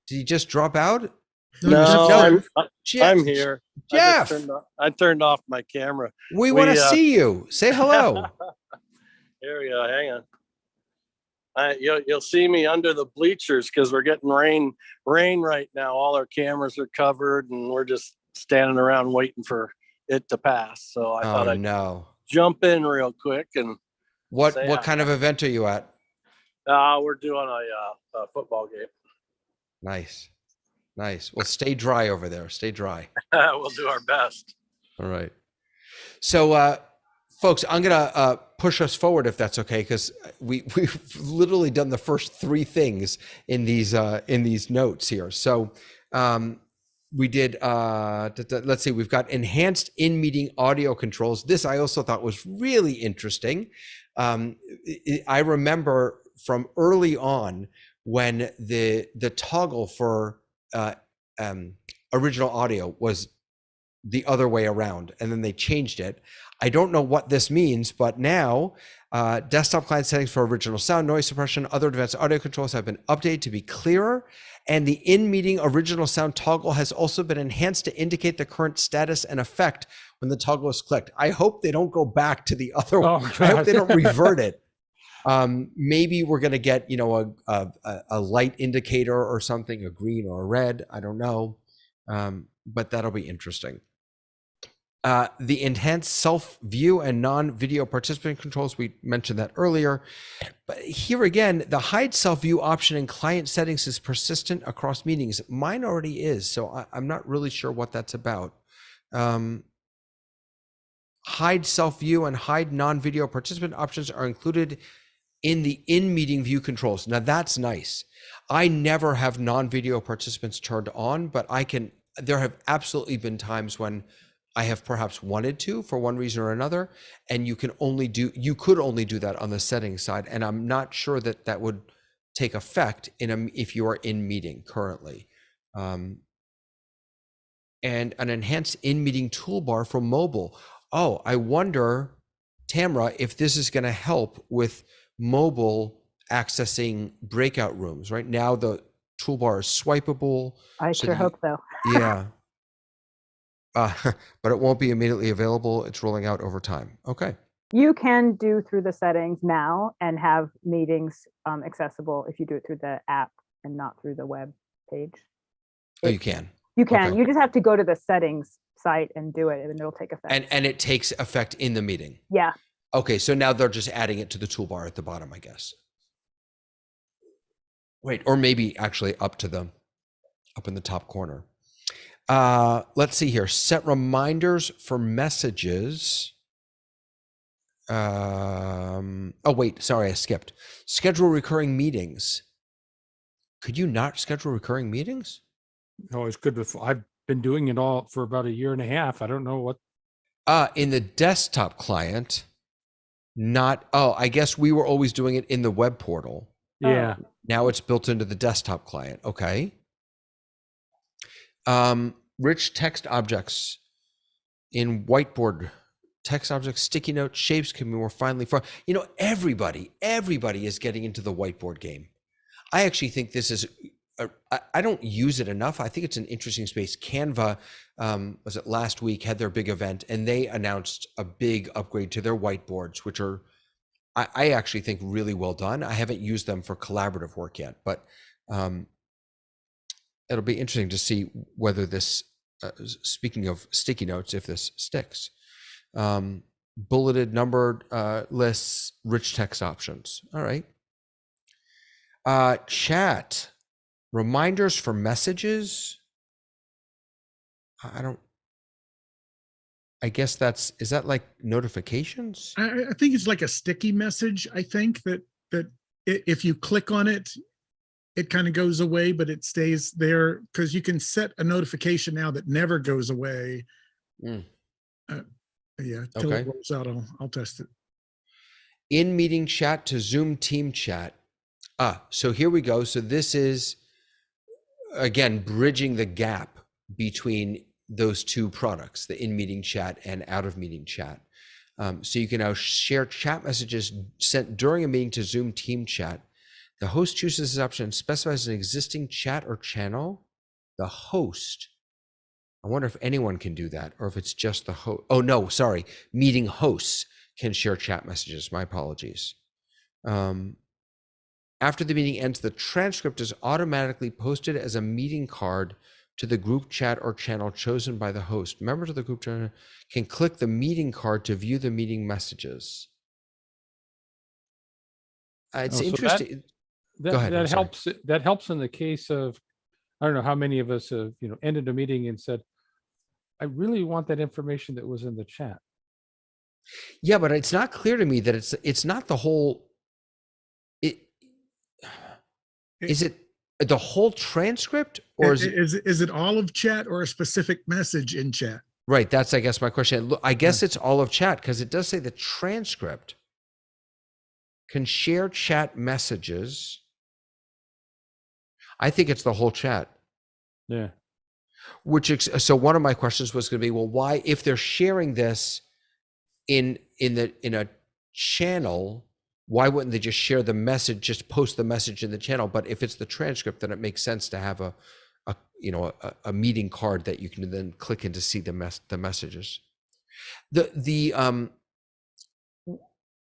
Did he just drop out? No, I'm here. Jeff, I turned off my camera. We want to see you. Say hello. Here we go. Hang on. You'll see me under the bleachers because we're getting rain right now. All our cameras are covered and we're just standing around waiting for it to pass. So I thought I'd jump in real quick. And what kind of event are you at? We're doing a football game. Nice. Well, stay dry over there. Stay dry. We'll do our best. All right. So folks, I'm gonna push us forward if that's okay, because we've literally done the first three things in these notes here. So we did let's see, we've got enhanced in-meeting audio controls. This I also thought was really interesting. I remember from early on when the toggle for original audio was the other way around, and then they changed it. I don't know what this means, but now desktop client settings for original sound, noise suppression, other advanced audio controls have been updated to be clearer. And the in-meeting original sound toggle has also been enhanced to indicate the current status and effect when the toggle is clicked. I hope they don't go back to the other one. I hope they don't revert it. Maybe we're going to get, a light indicator or something, a green or a red. I don't know. But that'll be interesting. The enhanced self-view and non-video participant controls, we mentioned that earlier. But here again, the hide self-view option in client settings is persistent across meetings. Mine already is, so I'm not really sure what that's about. Hide self-view and hide non-video participant options are included in the in-meeting view controls. Now that's nice. I never have non-video participants turned on, but there have absolutely been times when I have perhaps wanted to for one reason or another, and you could only do that on the settings side. And I'm not sure that would take effect if you are in meeting currently. And an enhanced in-meeting toolbar for mobile. Oh, I wonder, Tamara, if this is going to help with mobile accessing breakout rooms. Right now, the toolbar is swipeable. I sure hope so. Yeah. But it won't be immediately available. It's rolling out over time. Okay. You can do through the settings now and have meetings accessible if you do it through the app and not through the web page. Oh, you can. You can. Okay. You just have to go to the settings site and do it, and it'll take effect. And it takes effect in the meeting. Yeah. Okay, so now they're just adding it to the toolbar at the bottom, I guess. Wait, or maybe actually up in the top corner. Let's see here. Set reminders for messages. Oh wait, sorry, I skipped. Schedule recurring meetings. Could you not schedule recurring meetings? No, it's good. I've been doing it all for about a year and a half. I don't know what. In the desktop client, I guess we were always doing it in the web portal. Yeah. Now it's built into the desktop client. Okay. Rich text objects in whiteboard text objects, sticky notes, shapes can be more finely formed. Everybody is getting into the whiteboard game. I actually think this is, I don't use it enough. I think it's an interesting space. Canva, was it last week, had their big event, and they announced a big upgrade to their whiteboards, which are, I actually think, really well done. I haven't used them for collaborative work yet, but it'll be interesting to see whether this, speaking of sticky notes, if this sticks. Bulleted, numbered lists, rich text options. All right. Chat, reminders for messages. I guess is that like notifications? I think it's like a sticky message. I think that if you click on it, it kind of goes away, but it stays there because you can set a notification now that never goes away. Yeah, till it rolls out, I'll test it. In meeting chat to Zoom team chat. So here we go. So this is, again, bridging the gap between those two products, the in-meeting chat and out-of-meeting chat. So you can now share chat messages sent during a meeting to Zoom team chat. The host chooses this option and specifies an existing chat or channel. The host, I wonder if anyone can do that or if it's just the host. Oh, no, sorry. Meeting hosts can share chat messages. My apologies. After the meeting ends, the transcript is automatically posted as a meeting card to the group chat or channel chosen by the host. Members of the group chat can click the meeting card to view the meeting messages. It's interesting. Go ahead. That helps in the case of, I don't know how many of us have, ended a meeting and said, I really want that information that was in the chat. Yeah, but it's not clear to me that it's not the whole. Is it the whole transcript, or is it all of chat or a specific message in chat? Right. That's, I guess, my question. I guess it's all of chat, because it does say the transcript can share chat messages. I think it's the whole chat. Yeah. So one of my questions was going to be, well, why, if they're sharing this in a channel, why wouldn't they just share the message, just post the message in the channel? But if it's the transcript, then it makes sense to have a meeting card that you can then click in to see the messages.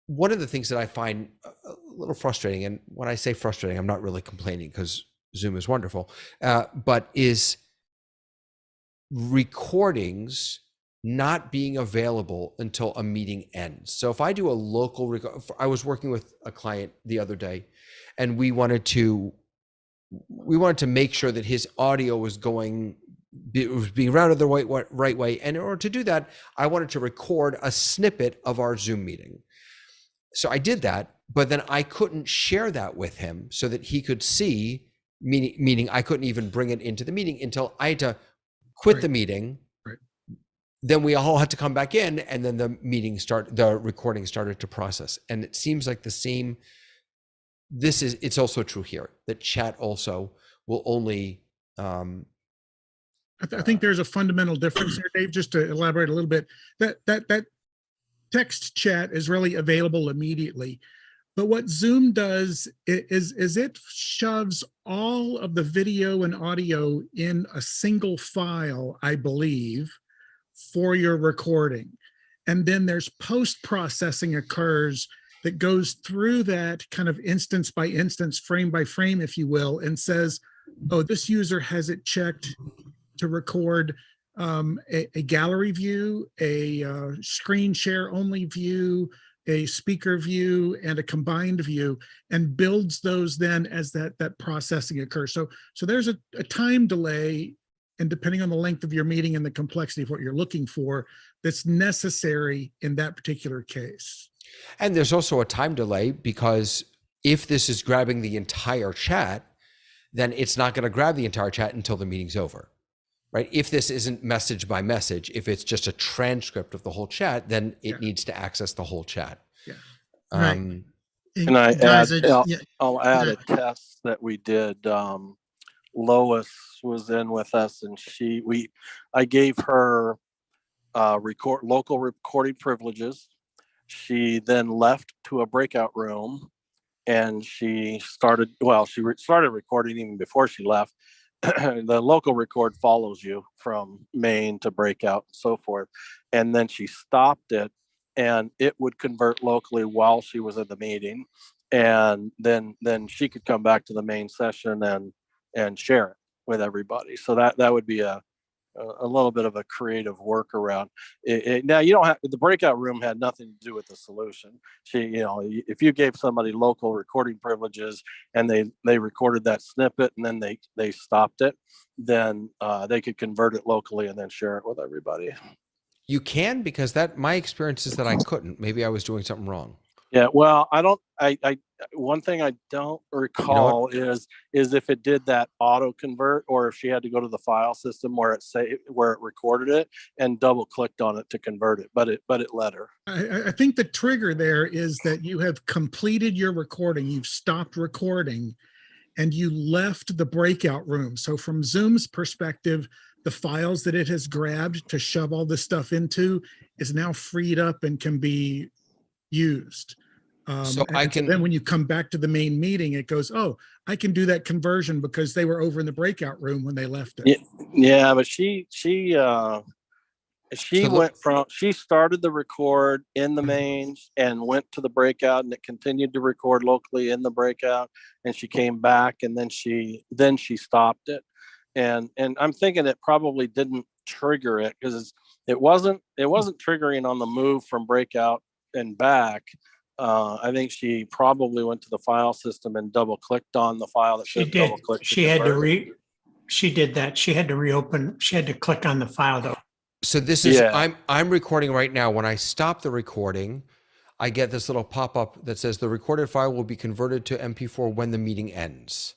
One of the things that I find a little frustrating, and when I say frustrating, I'm not really complaining because Zoom is wonderful, but is recordings not being available until a meeting ends. So if I do a local record, I was working with a client the other day, and we wanted to make sure that his audio was being routed the right way. And in order to do that, I wanted to record a snippet of our Zoom meeting. So I did that, but then I couldn't share that with him so that he could see, meaning I couldn't even bring it into the meeting until I had to quit the meeting. Right. Then we all had to come back in, and then the recording started to process. And it seems like it's also true here, that chat also will only, I think there's a fundamental difference there, Dave, just to elaborate a little bit. That text chat is really available immediately. But what Zoom does is it shoves all of the video and audio in a single file, I believe, for your recording. And then there's post-processing occurs that goes through that kind of instance by instance, frame by frame, if you will, and says, oh, this user has it checked to record a gallery view, a screen share only view, a speaker view, and a combined view, and builds those then as that processing occurs. So there's a time delay, and depending on the length of your meeting and the complexity of what you're looking for, that's necessary in that particular case. And there's also a time delay, because if this is grabbing the entire chat, then it's not going to grab the entire chat until the meeting's over. Right? If this isn't message by message, if it's just a transcript of the whole chat, then it needs to access the whole chat. Yeah. And Guys, I'll add a test that we did. Lois was in with us, and I gave her local recording privileges. She then left to a breakout room, and she started recording even before she left. The local record follows you from main to breakout and so forth. And then she stopped it, and it would convert locally while she was in the meeting. And then she could come back to the main session and share it with everybody. So that would be a little bit of a creative workaround. Now, you don't have, the breakout room had nothing to do with the solution. If you gave somebody local recording privileges and they recorded that snippet and then they stopped it, then they could convert it locally and then share it with everybody. You can, because my experience is that I couldn't. Maybe I was doing something wrong. Yeah, well, one thing I don't recall is if it did that auto convert, or if she had to go to the file system where it recorded it and double clicked on it to convert it, but it let her. I think the trigger there is that you have completed your recording, you've stopped recording, and you left the breakout room. So from Zoom's perspective, the files that it has grabbed to shove all this stuff into is now freed up and can be used. Then when you come back to the main meeting, it goes, oh, I can do that conversion because they were over in the breakout room when they left it. Yeah, but she started the record in the main and went to the breakout, and it continued to record locally in the breakout, and she came back, and then she stopped it. And I'm thinking it probably didn't trigger it because it wasn't triggering on the move from breakout and back. I think she probably went to the file system and double clicked on the file that said double click. She did that. She had to reopen. She had to click on the file though. So this is, Yeah. I'm recording right now. When I stop the recording, I get this little pop-up that says the recorded file will be converted to MP4 when the meeting ends.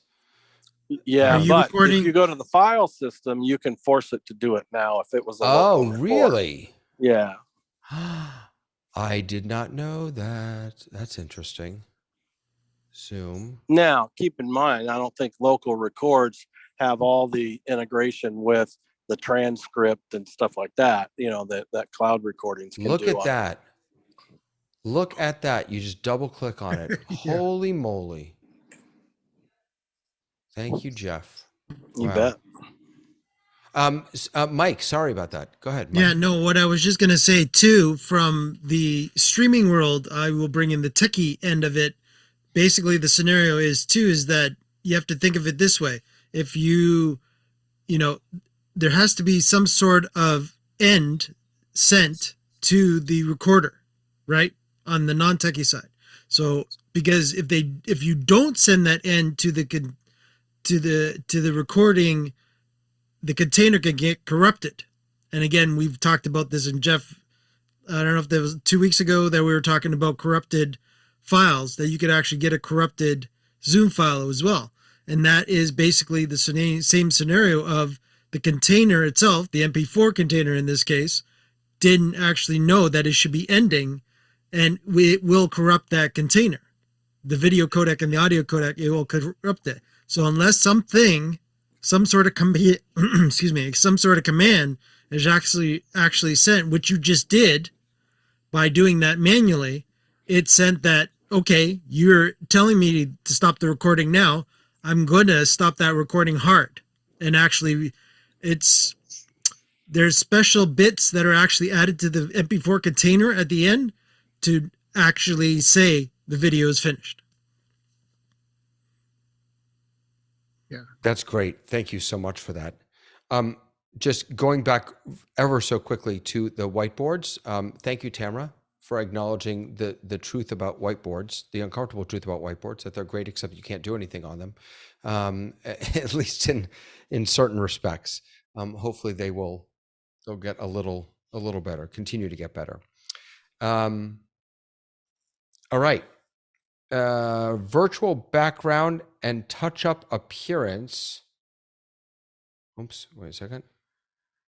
Yeah, Are you but if recording? you go to the file system, you can force it to do it now if it was a local record. Really? Yeah. I did not know that. That's interesting. Zoom. Now, keep in mind, I don't think local records have all the integration with the transcript and stuff like that, that cloud recordings can Look do at on it. that. Look at that. You just double click on it. Yeah. Holy moly. Thank you, Jeff. You Wow. bet. Mike, sorry about that. Go ahead, Mike. Yeah, no, what I was just going to say too, from the streaming world, I will bring in the techie end of it. Basically, the scenario is that you have to think of it this way. If there has to be some sort of end sent to the recorder, right? On the non-techie side. So, because if you don't send that end to the recording, the container can get corrupted. And again, we've talked about this, and Jeff, I don't know if that was 2 weeks ago that we were talking about corrupted files, that you could actually get a corrupted Zoom file as well. And that is basically the same scenario of the container itself, the MP4 container in this case, didn't actually know that it should be ending, and it will corrupt that container. The video codec and the audio codec, it will corrupt it. So unless some sort of command is actually sent, which you just did by doing that manually, it sent that, okay, you're telling me to stop the recording now. I'm going to stop that recording hard. And actually, there's special bits that are actually added to the MP4 container at the end to actually say the video is finished. Yeah. That's great. Thank you so much for that. Just going back ever so quickly to the whiteboards. Thank you, Tamara, for acknowledging the truth about whiteboards, the uncomfortable truth about whiteboards, that they're great, except you can't do anything on them, at least in certain respects. Hopefully they'll get a little better, continue to get better. All right. Virtual background and touch-up appearance. Oops, wait a second.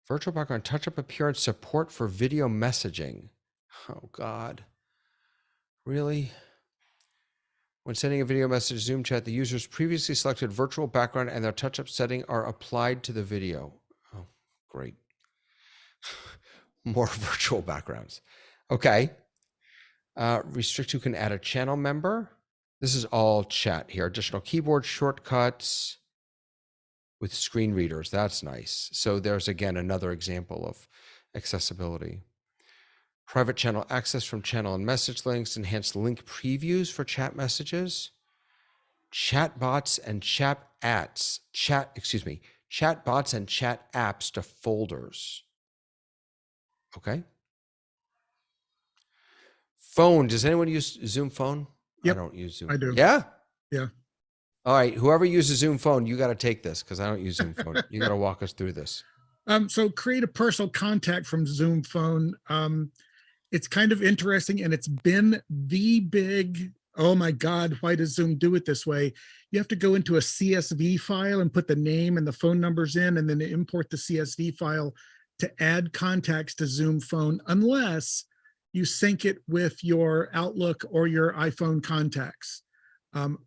Virtual background, touch-up appearance support for video messaging. Oh, God. Really? When sending a video message to Zoom chat, the user's previously selected virtual background and their touch-up setting are applied to the video. Oh, great. More virtual backgrounds. Okay. Restrict who can add a channel member. This is all chat here. Additional keyboard shortcuts with screen readers. That's nice. So there's, again, another example of accessibility. Private channel access from channel and message links. Enhanced link previews for chat messages. Chat bots and chat bots and chat apps to folders. Okay. Phone. Does anyone use Zoom phone? Yep, I don't use Zoom. I do. Yeah? Yeah. All right. Whoever uses Zoom phone, you got to take this because I don't use Zoom phone. You got to walk us through this. So create a personal contact from Zoom phone. It's kind of interesting, and it's been the big, oh my God, why does Zoom do it this way? You have to go into a CSV file and put the name and the phone numbers in, and then import the CSV file to add contacts to Zoom phone, unless you sync it with your Outlook or your iPhone contacts,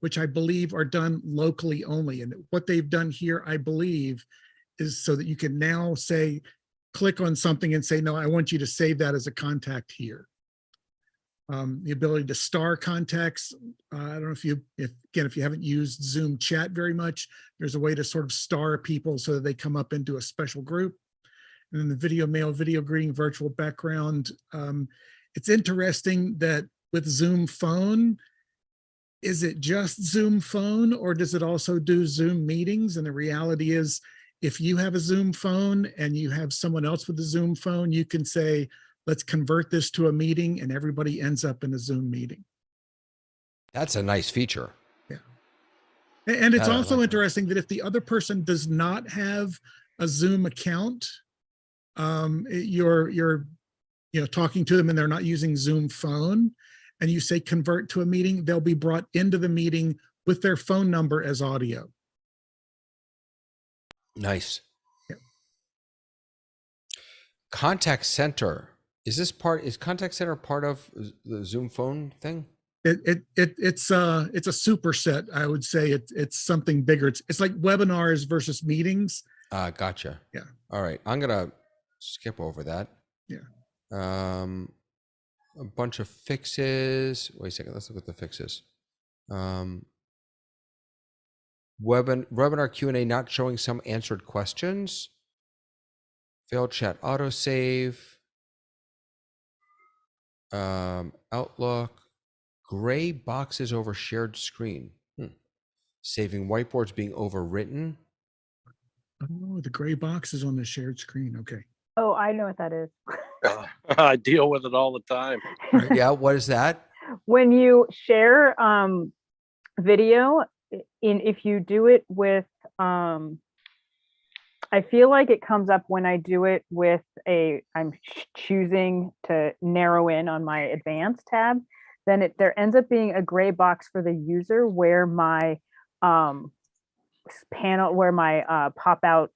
which I believe are done locally only. And what they've done here, I believe, is so that you can now say, click on something and say, no, I want you to save that as a contact here. The ability to star contacts. I don't know if you haven't used Zoom chat very much, there's a way to sort of star people so that they come up into a special group. And then the video mail, video greeting, virtual background. It's interesting that with Zoom phone, is it just Zoom phone or does it also do Zoom meetings? And the reality is, if you have a Zoom phone and you have someone else with a Zoom phone, you can say, let's convert this to a meeting, and everybody ends up in a Zoom meeting. That's a nice feature. Yeah. And it's I also like that. interesting that if the other person does not have a Zoom account, you're talking to them and they're not using Zoom phone, and you say convert to a meeting, they'll be brought into the meeting with their phone number as audio. Nice. Yeah. Contact center. Is contact center part of the Zoom phone thing? It's a superset. I would say it's something bigger. It's like webinars versus meetings. Gotcha. Yeah. All right. I'm gonna skip over that. Yeah. A bunch of fixes. Wait a second. Let's look at the fixes. Webinar Q&A not showing some answered questions. Failed chat autosave. Outlook. Gray boxes over shared screen. Saving whiteboards being overwritten. Oh, the gray box is on the shared screen. Okay. Oh, I know what that is. I deal with it all the time. Yeah, what is that? When you share video, if you do it with, I feel like it comes up when I do it with I'm choosing to narrow in on my advanced tab, then there ends up being a gray box for the user where my panel, where my pop out,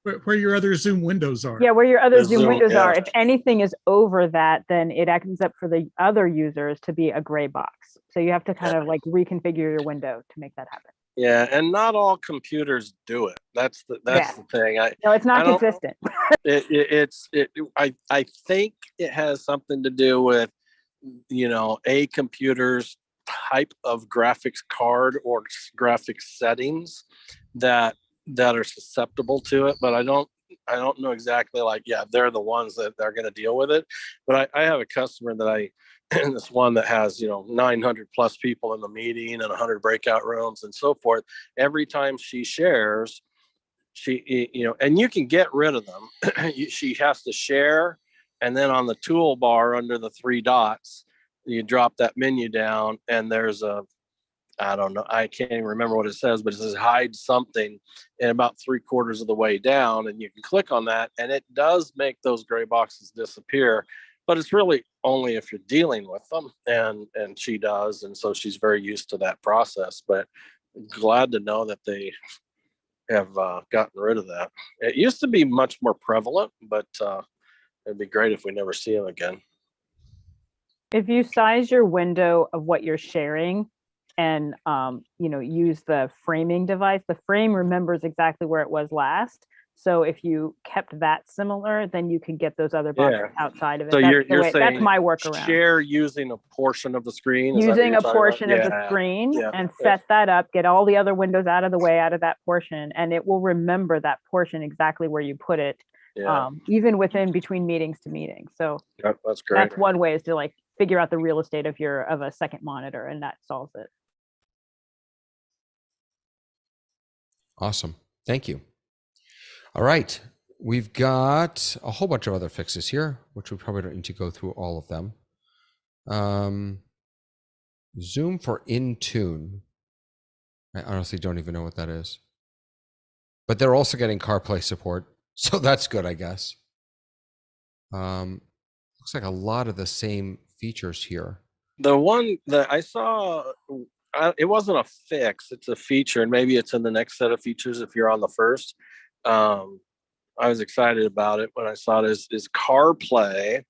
Where your other Zoom windows are. yeah, where your other The Zoom Zoom, windows are. yeah. If anything is over that, then it ends up for the other users to be a gray box. So you have to kind of like reconfigure your window to make that happen. Yeah, and not all computers do it. That's the thing. No, it's not I don't- consistent. I think it has something to do with, a computer's type of graphics card or graphics settings that are susceptible to it. But I don't know exactly, they're the ones that are going to deal with it. But I have a customer that this one that has 900 plus people in the meeting and 100 breakout rooms and so forth. Every time she shares, and you can get rid of them. She has to share, and then on the toolbar under the three dots, you drop that menu down, and there's I don't know, I can't even remember what it says, but it says hide something, and about 3/4 of the way down, and you can click on that, and it does make those gray boxes disappear. But it's really only if you're dealing with them, and she does, and so she's very used to that process. But glad to know that they have gotten rid of that. It used to be much more prevalent, but it'd be great if we never see them again. If you size your window of what you're sharing and use the framing device, the frame remembers exactly where it was last. So if you kept that similar, then you can get those other boxes outside of it. So That's you're saying that's my workaround. Share using a portion of the screen. Using a portion of the screen and set that up, get all the other windows out of the way out of that portion, and it will remember that portion exactly where you put it, even within between meetings to meetings. So that's great. That's one way, is to figure out the real estate of a second monitor, and that solves it. Awesome. Thank you. All right. We've got a whole bunch of other fixes here, which we probably don't need to go through all of them. Zoom for Intune. I honestly don't even know what that is. But they're also getting CarPlay support, so that's good, I guess. Looks like a lot of the same features here. The one that I saw, it wasn't a fix, it's a feature, and maybe it's in the next set of features if you're on the first. I was excited about it when I saw it. Is CarPlay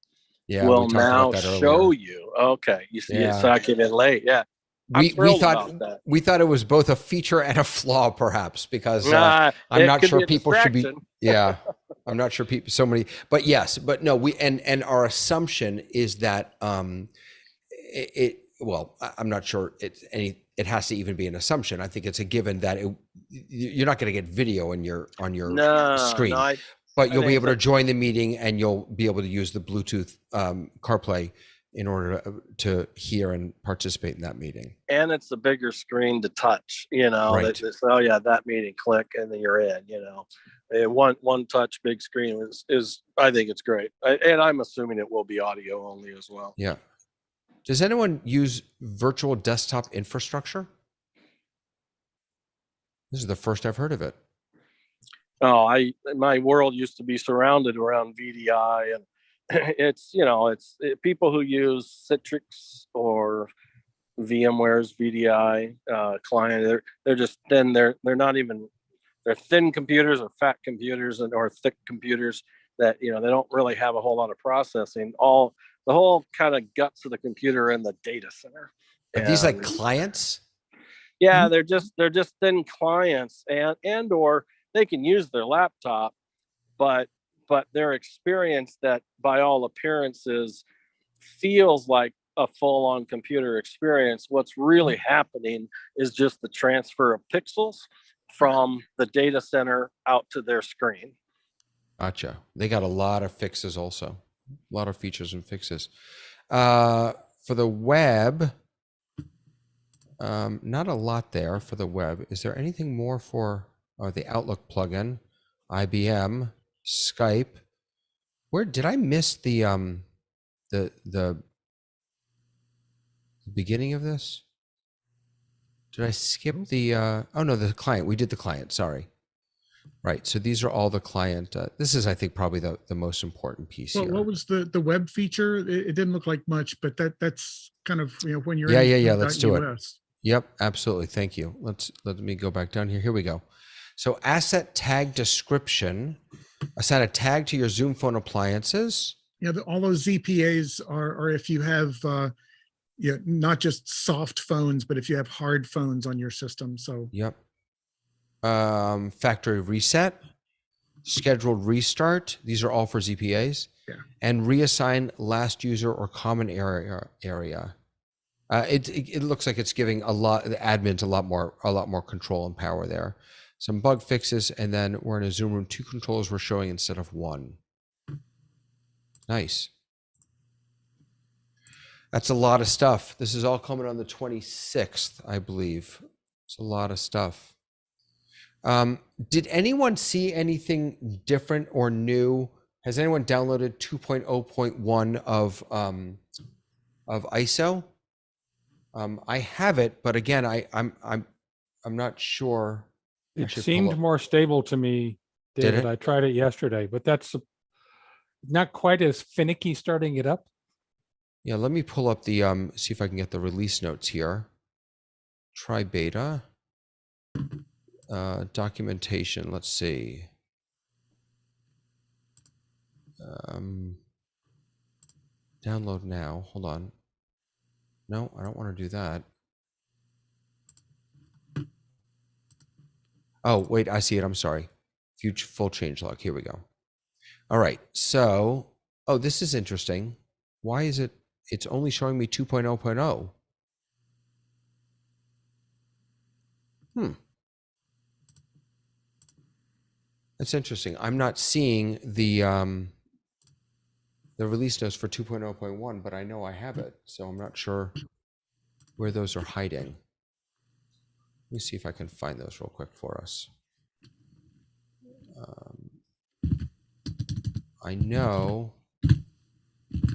will now show you. Okay, you see, so I came in late. Yeah, we thought it was both a feature and a flaw, perhaps, because I'm not sure people should be. Yeah, I'm not sure people. So many, but yes, but no. And our assumption is that well, I'm not sure it has to even be an assumption. I think it's a given that you're not going to get video on your screen, but you'll be able to join the meeting, and you'll be able to use the Bluetooth CarPlay in order to hear and participate in that meeting. And it's a bigger screen to touch, Right. That meeting, click, and then you're in, And one touch big screen is I think it's great. And I'm assuming it will be audio only as well. Yeah. Does anyone use virtual desktop infrastructure? This is the first I've heard of it. Oh, my world used to be surrounded around VDI, and it's people who use Citrix or VMware's VDI client. They're just thin. They're not even, they're thin computers or fat computers or thick computers that they don't really have a whole lot of processing. The whole kind of guts of the computer in the data center. Are these like And clients? yeah, they're just thin clients, and or they can use their laptop, but their experience, that by all appearances feels like a full-on computer experience. What's really happening is just the transfer of pixels from the data center out to their screen. Gotcha. They got a lot of fixes also. A lot of features and fixes. For the web, not a lot there for the web. Is there anything more for the Outlook plugin, IBM, Skype? Where did I miss the beginning of this? Did I skip the oh no, the client? We did the client, sorry. Right, so these are all the client. This is, I think, probably the most important piece Well, here. what was the web feature? It didn't look like much, but that's kind of, when you're Yeah, let's do it. .us. Yep, absolutely. Thank you. Let me go back down here. Here we go. So asset tag description, assign a tag to your Zoom Phone appliances. Yeah, all those ZPAs are if you have not just soft phones, but if you have hard phones on your system. So Yep. Factory reset, scheduled restart. These are all for ZPAs. Yeah. And reassign last user or common area. It looks like it's giving the admins a lot more control and power there. Some bug fixes, and then we're in a Zoom room. 2 controllers we're showing instead of 1. Nice. That's a lot of stuff. This is all coming on the 26th, I believe. It's a lot of stuff. Did anyone see anything different or new? Has anyone downloaded 2.0.1 of ISO? I have it, but again, I'm not sure. It seemed more stable to me, David. it? I tried it yesterday, but that's not quite as finicky starting it up. Yeah, let me pull up the see if I can get the release notes here. Try beta. Documentation. Let's see. Download now. Hold on. No, I don't want to do that. Oh, wait, I see it. I'm sorry. Full changelog. Here we go. All right. So, oh, this is interesting. Why is it? It's only showing me 2.0.0. That's interesting. I'm not seeing the release notes for 2.0.1, but I know I have it, so I'm not sure where those are hiding. Let me see if I can find those real quick for us. I know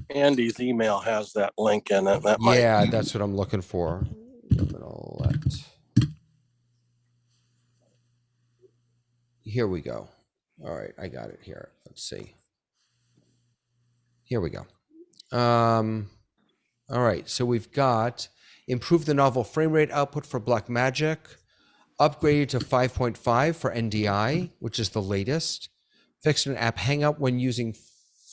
Andy's email has that link in it. Yeah, that's what I'm looking for. Here we go. All right, I got it here. Let's see. Here we go. All right, so we've got improve the novel frame rate output for Blackmagic, upgraded to 5.5 for NDI, which is the latest, fixed an app hangout when using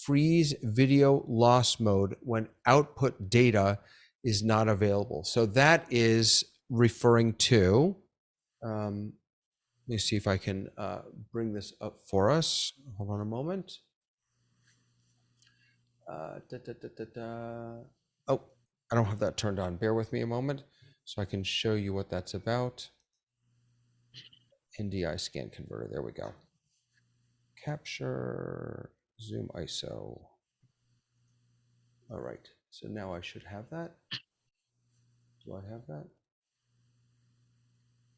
freeze video loss mode when output data is not available. So that is referring to, let me see if I can bring this up for us. Hold on a moment. Oh, I don't have that turned on. Bear with me a moment so I can show you what that's about. NDI scan converter. There we go. Capture ZoomISO. All right. So now I should have that. Do I have that?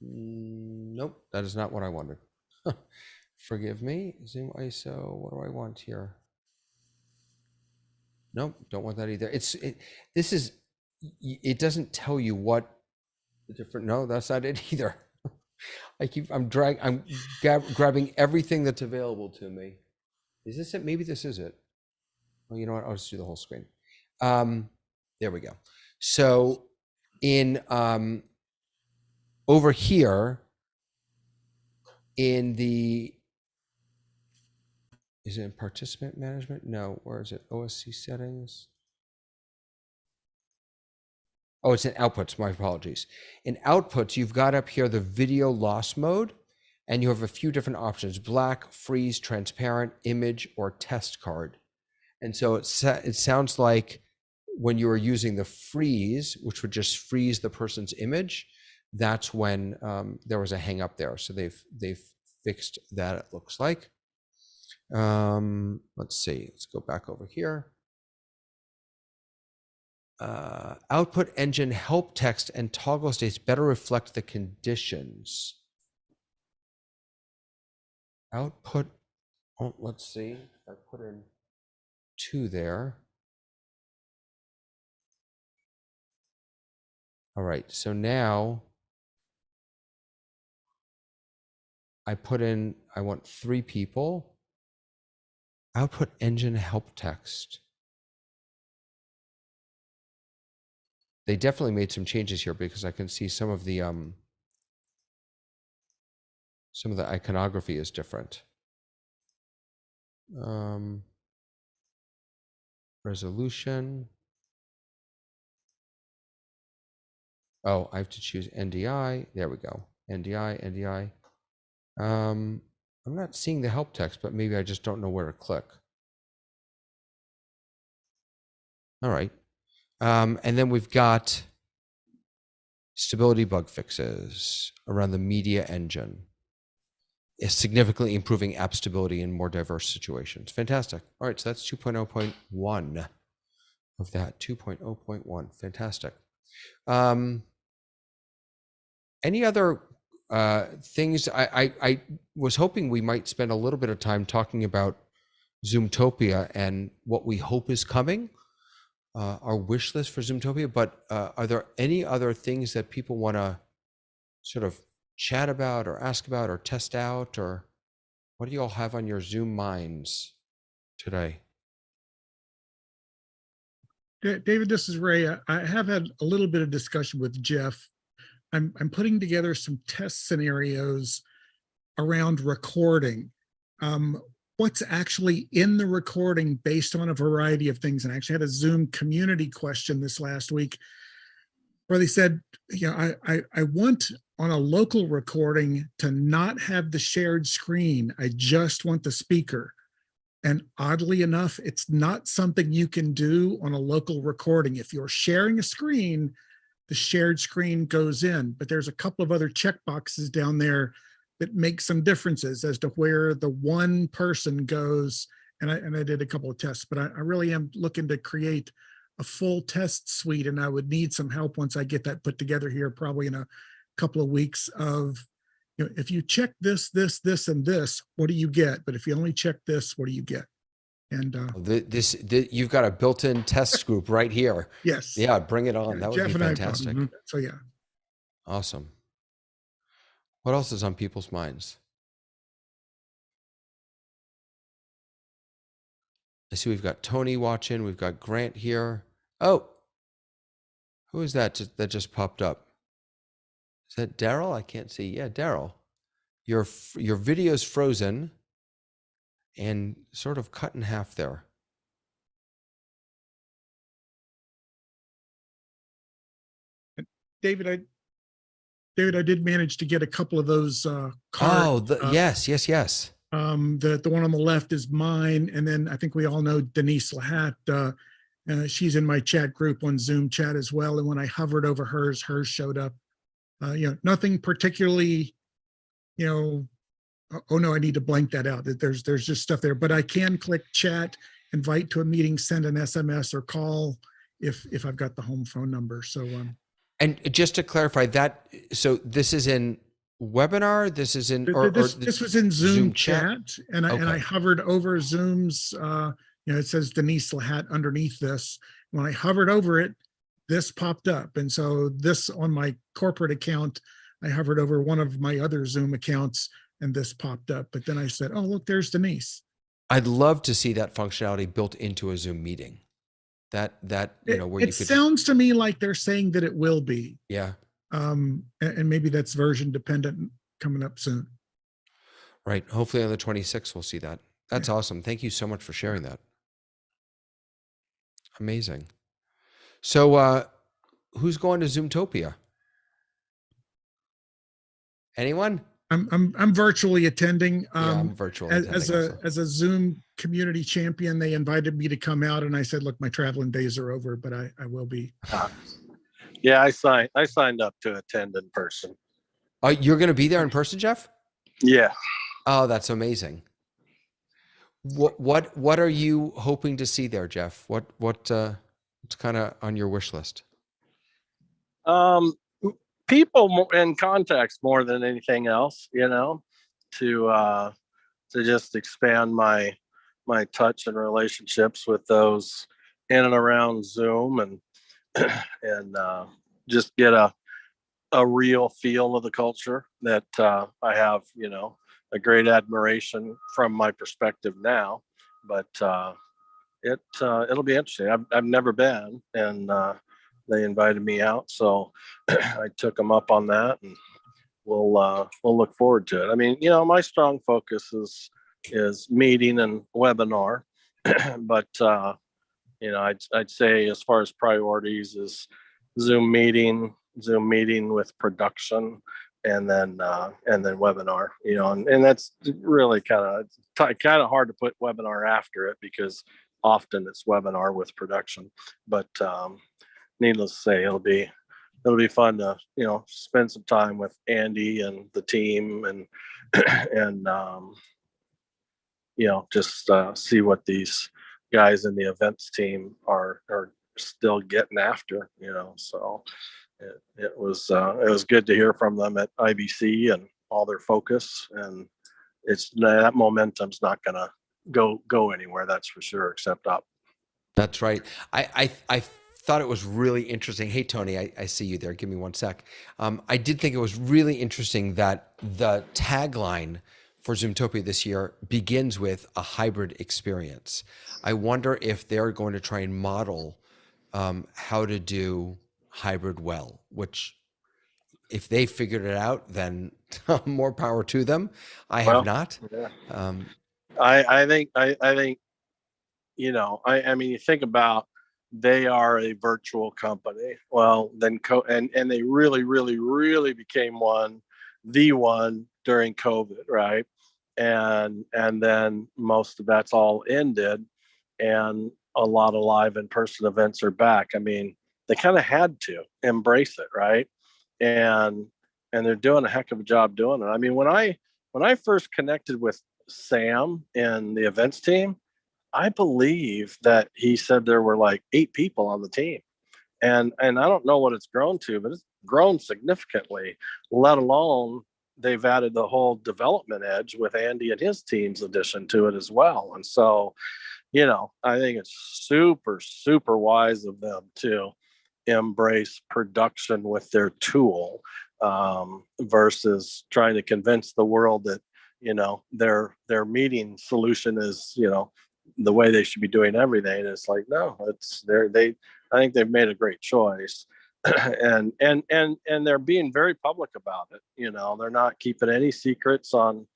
Nope. That is not what I wanted. Forgive me. ZoomISO. What do I want here? Nope. Don't want that either. It doesn't tell you what the different. No, that's not it either. I'm grabbing everything that's available to me. Is this it? Maybe this is it. Well, you know what? I'll just do the whole screen. There we go. So in over here in the, is it in participant management? No, where is it? OSC settings. Oh, it's in outputs. My apologies. In outputs, you've got up here the video loss mode, and you have a few different options: black, freeze, transparent, image, or test card. And so it sounds like when you were using the freeze, which would just freeze the person's image, that's when there was a hang up there. So they've fixed that, it looks like. Let's see. Let's go back over here. Output engine help text and toggle states better reflect the conditions. Output, oh, let's see. I put in 2 there. All right, so now I put in, I want 3 people. Output engine help text. They definitely made some changes here because I can see some of the iconography is different. Resolution. Oh, I have to choose NDI. There we go. NDI. I'm not seeing the help text, but maybe I just don't know where to click. All right. And then we've got stability bug fixes around the media engine. Is significantly improving app stability in more diverse situations. Fantastic. All right, so that's 2.0.1 of that. 2.0.1. Fantastic. Any other things? I was hoping we might spend a little bit of time talking about Zoomtopia and what we hope is coming. Our wish list for Zoomtopia, but are there any other things that people want to sort of chat about or ask about or test out, or what do you all have on your Zoom minds today? David, this is Ray. I have had a little bit of discussion with Jeff. I'm putting together some test scenarios around recording. What's actually in the recording based on a variety of things. And I actually had a Zoom community question this last week where they said, you know, I want on a local recording to not have the shared screen. I just want the speaker. And oddly enough, it's not something you can do on a local recording. If you're sharing a screen, the shared screen goes in, but there's a couple of other checkboxes down there that make some differences as to where the one person goes. And I did a couple of tests, but I really am looking to create a full test suite, and I would need some help once I get that put together here, probably in a couple of weeks of, you know, if you check this, and this, what do you get? But if you only check this, what do you get? And you've got a built-in test group right here. yes. Yeah, bring it on. Yeah, That would Jeff be and I fantastic. so yeah. Awesome. What else is on people's minds? I see we've got Tony watching. We've got Grant here. Oh, who is that that just popped up? Is that Daryl? I can't see. Yeah, Daryl. Your video's frozen and sort of cut in half there. David, I did manage to get a couple of those cards. Oh, yes. The one on the left is mine, and then I think we all know Denise Lahat. She's in my chat group on Zoom chat as well. And when I hovered over hers showed up. You know, nothing particularly, you know, oh no, I need to blank that out. There's just stuff there, but I can click chat, invite to a meeting, send an SMS or call if I've got the home phone number. So and just to clarify that, so this is in webinar, this is in this was in Zoom chat, and okay. I hovered over Zoom's you know, it says Denise Lahat underneath this. When I hovered over it, this popped up. And so this on my corporate account I hovered over one of my other Zoom accounts and this popped up. But then I said, oh, look, there's Denise. I'd love to see that functionality built into a Zoom meeting. That where It you could sounds to me like they're saying that it will be. yeah. And maybe that's version dependent coming up soon. Right. Hopefully on the 26th we'll see that. That's awesome. Thank you so much for sharing that. Amazing. So who's going to Zoomtopia? Anyone? I'm virtually attending. I'm virtually attending as a Zoom community champion, they invited me to come out, and I said, "Look, my traveling days are over, but I will be." Yeah, I signed up to attend in person. You're going to be there in person, Jeff? Yeah. Oh, that's amazing. What are you hoping to see there, Jeff? What's kind of on your wish list? People in context more than anything else, to just expand my touch and relationships with those in and around Zoom, and just get a real feel of the culture that I have, a great admiration from my perspective now, but it'll be interesting. I've never been, and they invited me out, so I took them up on that, and we'll look forward to it. I mean, my strong focus is meeting and webinar, but I'd say as far as priorities is Zoom meeting with production, and then webinar. And that's really kind of hard to put webinar after it, because often it's webinar with production, but needless to say, it'll be fun to spend some time with Andy and the team, and just see what these guys in the events team are still getting after. So it was good to hear from them at IBC and all their focus, and that momentum's not gonna go anywhere, that's for sure, except up. That's right. I thought it was really interesting. Hey, Tony, I see you there. Give me one sec. I did think it was really interesting that the tagline for Zoomtopia this year begins with a hybrid experience. I wonder if they're going to try and model how to do hybrid well, which if they figured it out, then more power to them. I have not. Yeah. I think, I mean, you think about, they are a virtual company. Well, then and they really, really, really became the one during COVID, right? And then most of that's all ended, and a lot of live in-person events are back. I mean, they kind of had to embrace it, right? And they're doing a heck of a job doing it. I mean, when I first connected with Sam and the events team, I believe that he said there were like 8 people on the team, and I don't know what it's grown to, but it's grown significantly, let alone they've added the whole development edge with Andy and his team's addition to it as well. And so, I think it's super, super wise of them to embrace production with their tool, versus trying to convince the world that, their meeting solution is, the way they should be doing everything. And it's like, no, I think they've made a great choice. and they're being very public about it. They're not keeping any secrets on,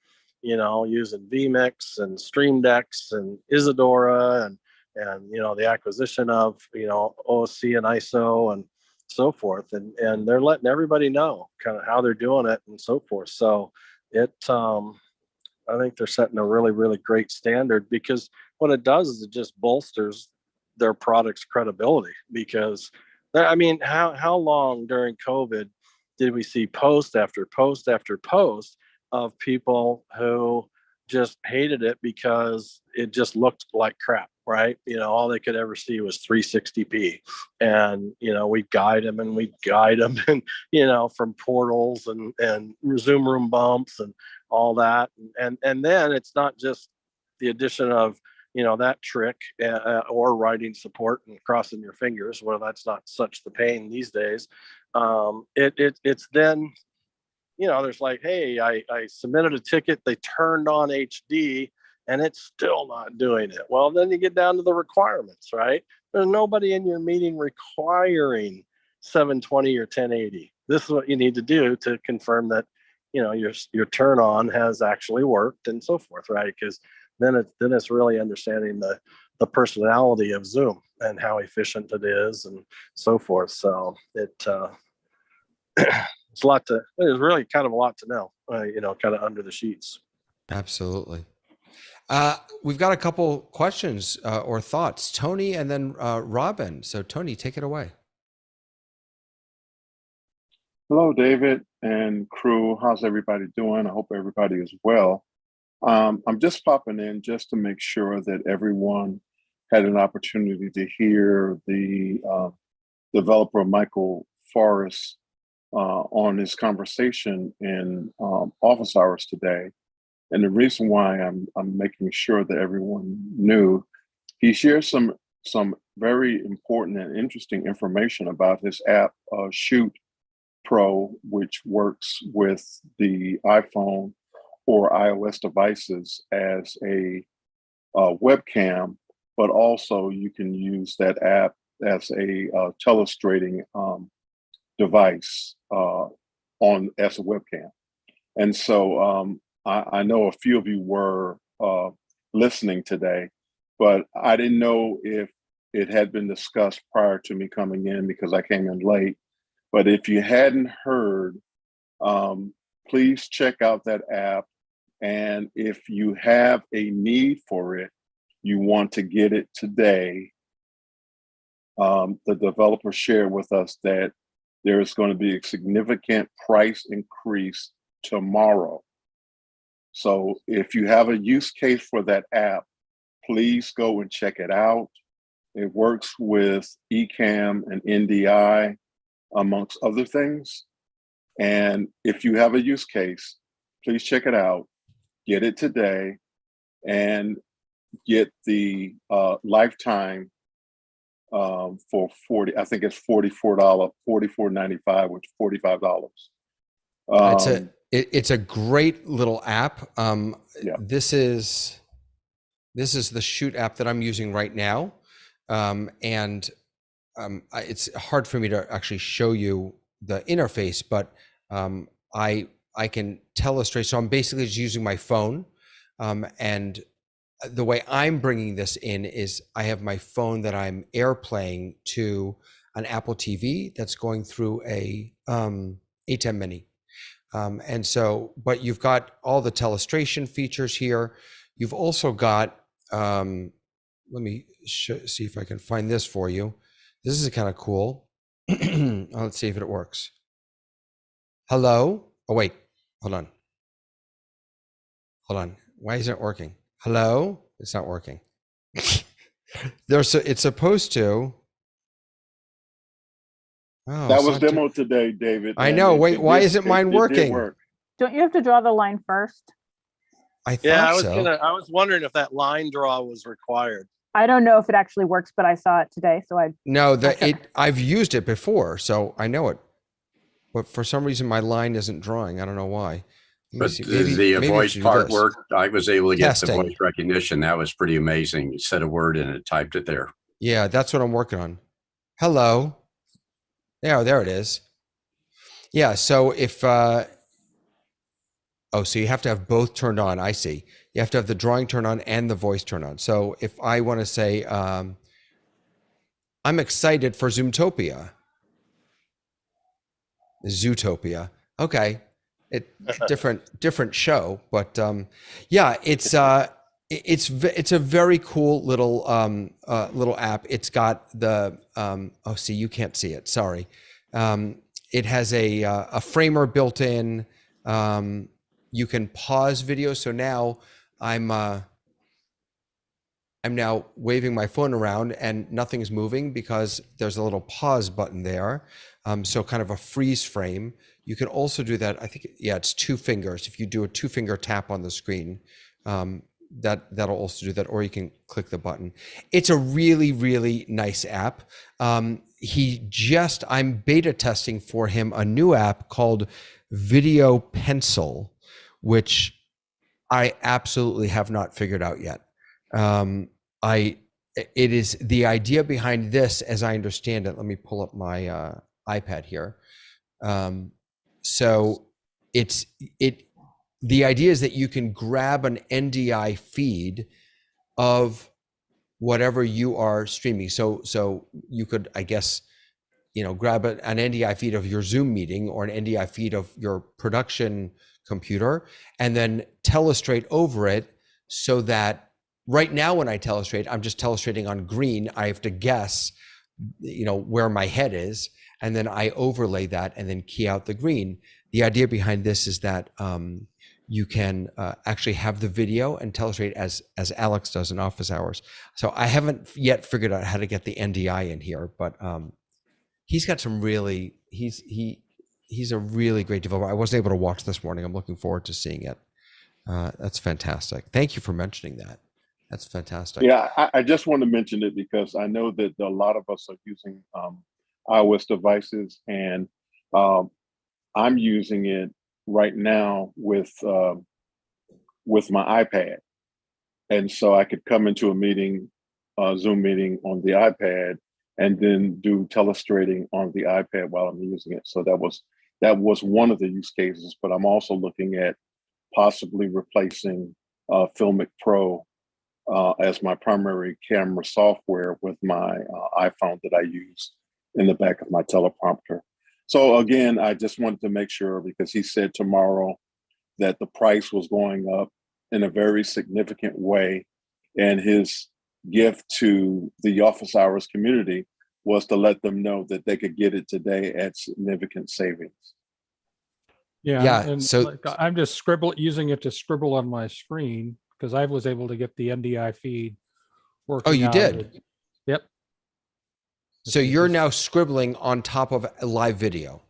using vMix and Stream Decks and Isadora and the acquisition of, OSC and ISO and so forth. And they're letting everybody know kind of how they're doing it and so forth. So I think they're setting a really, really great standard, because what it does is it just bolsters their product's credibility. Because, I mean, how long during COVID did we see post after post after post of people who just hated it because it just looked like crap, right? All they could ever see was 360p, and we'd guide them and from portals and Zoom room bumps and all that, and then it's not just the addition of that trick, or writing support and crossing your fingers. Well, that's not such the pain these days. It's then there's like, hey, I submitted a ticket, they turned on HD and it's still not doing it. Well, then you get down to the requirements, right? There's nobody in your meeting requiring 720 or 1080. This is what you need to do to confirm that, your turn on has actually worked and so forth, right? Because then it's really understanding the personality of Zoom and how efficient it is and so forth. So it's there's really kind of a lot to know, kind of under the sheets. Absolutely. We've got a couple questions or thoughts, Tony and then Robin. So Tony, take it away. Hello, David and crew. How's everybody doing? I hope everybody is well. I'm just popping in just to make sure that everyone had an opportunity to hear the developer Michael Forrest on his conversation in office hours today. And the reason why I'm making sure that everyone knew, he shared some very important and interesting information about his app, Shoot Pro, which works with the iPhone or iOS devices as a webcam, but also you can use that app as a telestrating device as a webcam. And so I know a few of you were listening today, but I didn't know if it had been discussed prior to me coming in because I came in late. But if you hadn't heard, please check out that app. And if you have a need for it, you want to get it today, the developer shared with us that there is going to be a significant price increase tomorrow. So if you have a use case for that app, please go and check it out. It works with Ecamm and NDI, amongst other things. And if you have a use case, please check it out, get it today, and get the lifetime for I think it's $44.95, which is $45. It's a great little app. Yeah. This is the Shoot app that I'm using right now. It's hard for me to actually show you the interface, but I can telestrate. So I'm basically just using my phone. And the way I'm bringing this in is I have my phone that I'm AirPlaying to an Apple TV that's going through a A10 Mini. And so, but you've got all the telestration features here. You've also got, let me see if I can find this for you. This is kind of cool. Let's see if it works. Hello? Oh, wait, hold on. Why isn't it working? Hello? It's not working. It's supposed to. Oh, that was demoed today, David. I know. Wait, why isn't mine working? Don't you have to draw the line first? I thought I was wondering if that line draw was required. I don't know if it actually works, but I saw it today, so I've used it before, so I know it. But for some reason, my line isn't drawing. I don't know why. But the voice part worked. I was able to get the voice recognition. That was pretty amazing. You said a word and it typed it there. Yeah, that's what I'm working on. Hello. Yeah, there it is. Yeah, so if so you have to have both turned on. I see. You have to have the drawing turned on and the voice turned on. So if I want to say, I'm excited for Zoomtopia. Zootopia. Okay. Different show, but yeah, it's a very cool little app. It's got the see, you can't see it. Sorry. It has a framer built in. You can pause video. So now I'm now waving my phone around and nothing's moving because there's a little pause button there. So kind of a freeze frame. You can also do that. I think, yeah, it's 2 fingers. If you do a 2-finger tap on the screen, that'll also do that, or you can click the button. It's a really, really nice app. I'm beta testing for him a new app called Video Pencil, which I absolutely have not figured out yet. It is the idea behind this, as I understand it. Let me pull up my iPad here. So the idea is that you can grab an NDI feed of whatever you are streaming. So you could, I guess, grab an NDI feed of your Zoom meeting or an NDI feed of your production computer and then telestrate over it, so that right now when I telestrate, I'm just telestrating on green. I have to guess, where my head is, and then I overlay that and then key out the green. The idea behind this is that you can actually have the video and telestrate as Alex does in office hours. So I haven't yet figured out how to get the NDI in here, but he's got some really, he's a really great developer. I wasn't able to watch this morning. I'm looking forward to seeing it. That's fantastic. Thank you for mentioning that. That's fantastic. Yeah, I just want to mention it because I know that a lot of us are using iOS devices, and I'm using it right now with my iPad. And so I could come into a meeting, Zoom meeting on the iPad, and then do telestrating on the iPad while I'm using it. So that was one of the use cases, but I'm also looking at possibly replacing Filmic Pro as my primary camera software with my iPhone that I use in the back of my teleprompter. So again, I just wanted to make sure, because he said tomorrow that the price was going up in a very significant way, and his gift to the office hours community was to let them know that they could get it today at significant savings. Yeah, and so I'm just using it to scribble on my screen, because I was able to get the NDI feed working. Oh, you did? Yep. So you're now scribbling on top of a live video?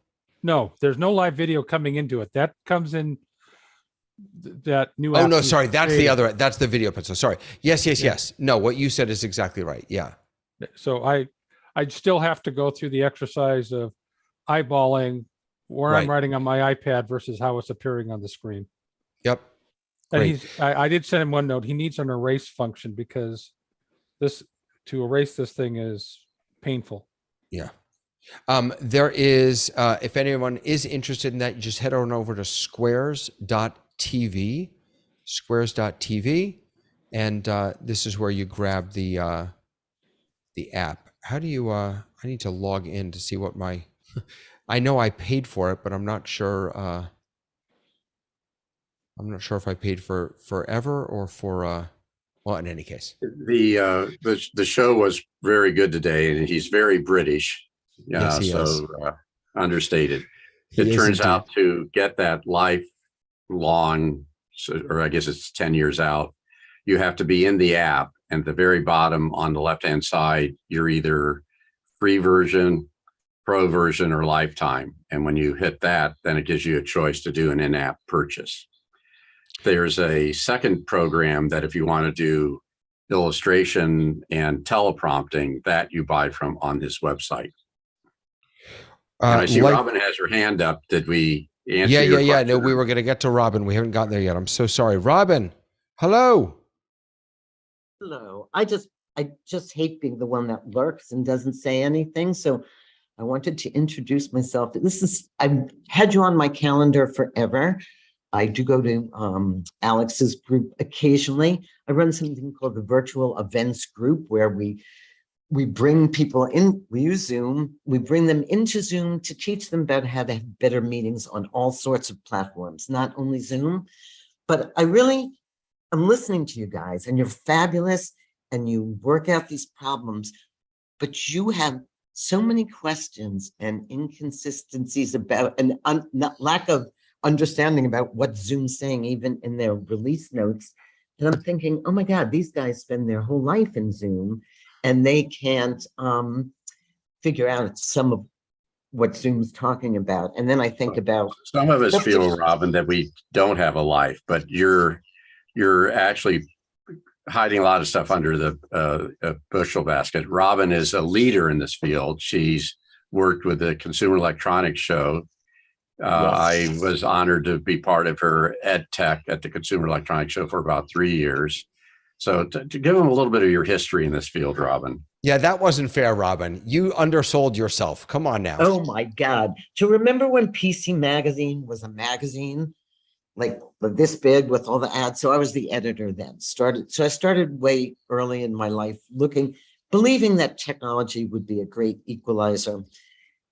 No, there's no live video coming into it. That comes in that new. Oh, no, sorry. That's the other, that's the video pencil. Sorry. Yes. No, what you said is exactly right. Yeah. So I still have to go through the exercise of eyeballing where I'm writing on my iPad versus how it's appearing on the screen. Yep. And I did send him one note. He needs an erase function, because to erase this thing is painful. Yeah. There is, if anyone is interested in that, you just head on over to squares.tv, and this is where you grab the app. How do you, I need to log in to see what my, I know I paid for it, but I'm not sure if I paid for forever or for, well, in any case. The show was very good today, and he's very British. Yes, he is. Understated. He it is turns indeed. out to get that lifelong, or I guess it's 10 years out, you have to be in the app, and at the very bottom on the left-hand side, you're either free version, pro version, or lifetime. And when you hit that, then it gives you a choice to do an in-app purchase. There's a second program that if you want to do illustration and teleprompting, that you buy from on this website. And I see Robin has her hand up. Did we answer your question? No, we were going to get to Robin. We haven't gotten there yet. I'm so sorry. Robin, hello. Hello. I just hate being the one that lurks and doesn't say anything. So I wanted to introduce myself. I've had you on my calendar forever. I do go to Alex's group occasionally. I run something called the Virtual Events Group, where we bring people in, we use Zoom, we bring them into Zoom to teach them about how to have better meetings on all sorts of platforms, not only Zoom. But I'm listening to you guys, and you're fabulous, and you work out these problems, but you have so many questions and inconsistencies about, and lack of understanding about what Zoom's saying, even in their release notes. And I'm thinking, oh my God, these guys spend their whole life in Zoom, and they can't figure out some of what Zoom's talking about. And then I think about— Some of us feel, Robin, that we don't have a life, but you're actually hiding a lot of stuff under the bushel basket. Robin is a leader in this field. She's worked with the Consumer Electronics Show. I was honored to be part of her ed tech at the Consumer Electronics Show for about 3 years. So to give them a little bit of your history in this field, Robin. Yeah, that wasn't fair, Robin. You undersold yourself. Come on now. Oh my God. Do you remember when PC Magazine was a magazine? Like this big with all the ads. So I was the editor then. I started way early in my life believing that technology would be a great equalizer.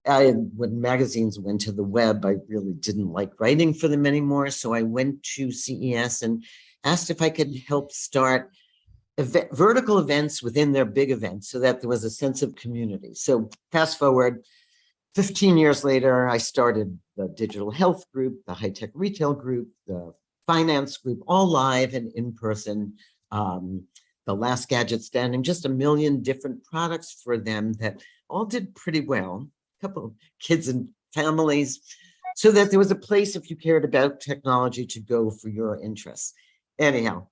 When magazines went to the web, I really didn't like writing for them anymore. So I went to CES and asked if I could help start vertical events within their big events so that there was a sense of community. So fast forward 15 years later, I started the digital health group, the high-tech retail group, the finance group, all live and in person. The last gadget standing, just a million different products for them that all did pretty well. A couple of kids and families, so that there was a place if you cared about technology to go for your interests. Anyhow,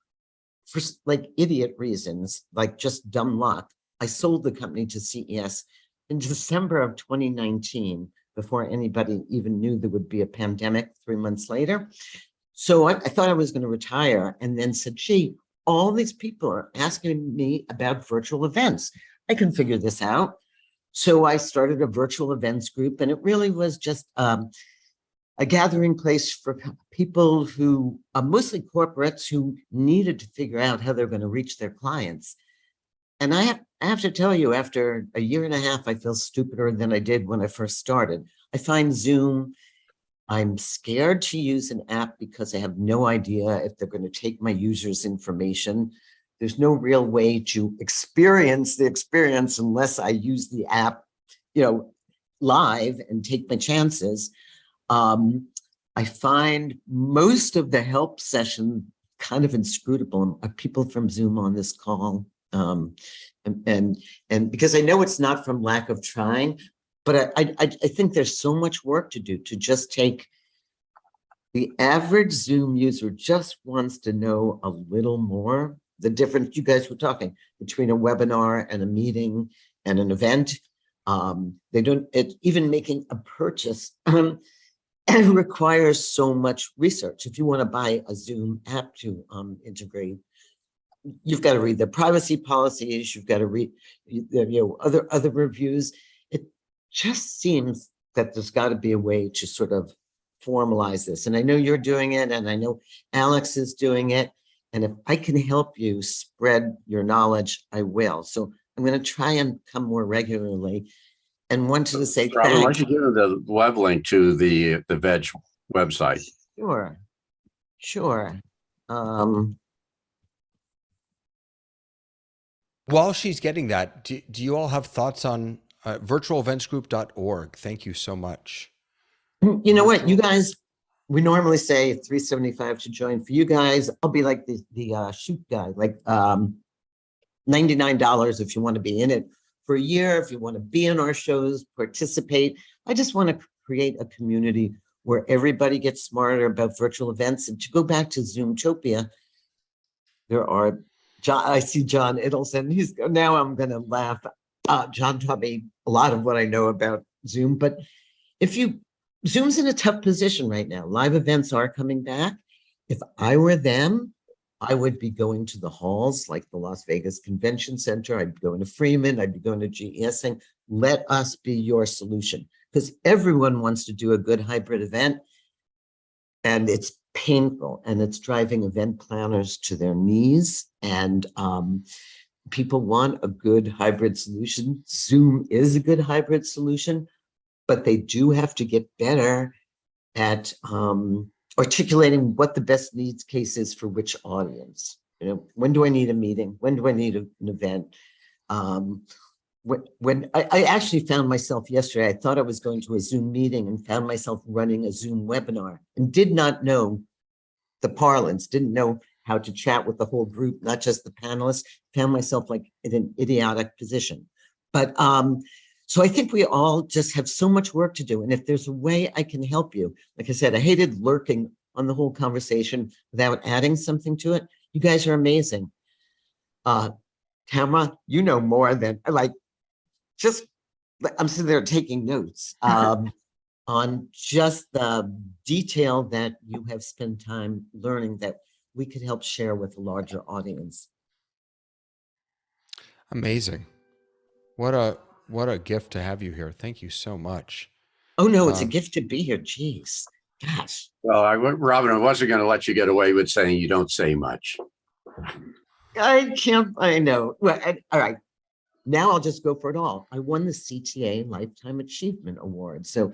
for like idiot reasons, like just dumb luck, I sold the company to CES in December of 2019, before anybody even knew there would be a pandemic 3 months later. So I thought I was going to retire, and then said, gee, all these people are asking me about virtual events. I can figure this out. So I started a virtual events group, and it really was just a gathering place for people who, mostly corporates, who needed to figure out how they're going to reach their clients. And I have to tell you, after a year and a half, I feel stupider than I did when I first started. I find Zoom, I'm scared to use an app because I have no idea if they're going to take my users' information. There's no real way to experience the experience unless I use the app, live and take my chances. I find most of the help session kind of inscrutable. People from Zoom on this call. And because I know it's not from lack of trying, but I think there's so much work to do to just take the average Zoom user just wants to know a little more. The difference you guys were talking between a webinar and a meeting and an event. Even making a purchase and requires so much research. If you want to buy a Zoom app to integrate, you've got to read the privacy policies. You've got to read, other reviews. It just seems that there's got to be a way to sort of formalize this. And I know you're doing it, and I know Alex is doing it. And if I can help you spread your knowledge, I will. So I'm going to try and come more regularly. And wanted to say, Robin, why don't you give the web link to the VEG website? Sure. While she's getting that, do you all have thoughts on virtualeventsgroup.org? Thank you so much. You know what, you guys, we normally say $375 to join. For you guys, I'll be like the shoot guy, like $99 if you want to be in it for a year, if you want to be in our shows, participate. I just want to create a community where everybody gets smarter about virtual events. And to go back to Zoomtopia, there are I see John Idelson. Now I'm going to laugh. John taught me a lot of what I know about Zoom, but Zoom's in a tough position right now. Live events are coming back. If I were them, I would be going to the halls like the Las Vegas Convention Center. I'd be going to Freeman. I'd be going to GES saying, let us be your solution, because everyone wants to do a good hybrid event, and it's painful, and it's driving event planners to their knees. And people want a good hybrid solution. Zoom is a good hybrid solution, but they do have to get better at articulating what the best needs case is for which audience. When do I need a meeting? When do I need an event? When I actually found myself yesterday, I thought I was going to a Zoom meeting and found myself running a Zoom webinar and did not know the parlance, didn't know how to chat with the whole group, not just the panelists, found myself like in an idiotic position. But so I think we all just have so much work to do. And if there's a way I can help you, like I said, I hated lurking on the whole conversation without adding something to it. You guys are amazing. Camera, you know more than like, just, I'm sitting there taking notes on just the detail that you have spent time learning that we could help share with a larger audience. Amazing. What a gift to have you here. Thank you so much. Oh no, it's a gift to be here. Jeez, gosh. Well, Robin, I wasn't going to let you get away with saying you don't say much. I can't, I know. Well, all right. Now I'll just go for it all. I won the CTA Lifetime Achievement Award. So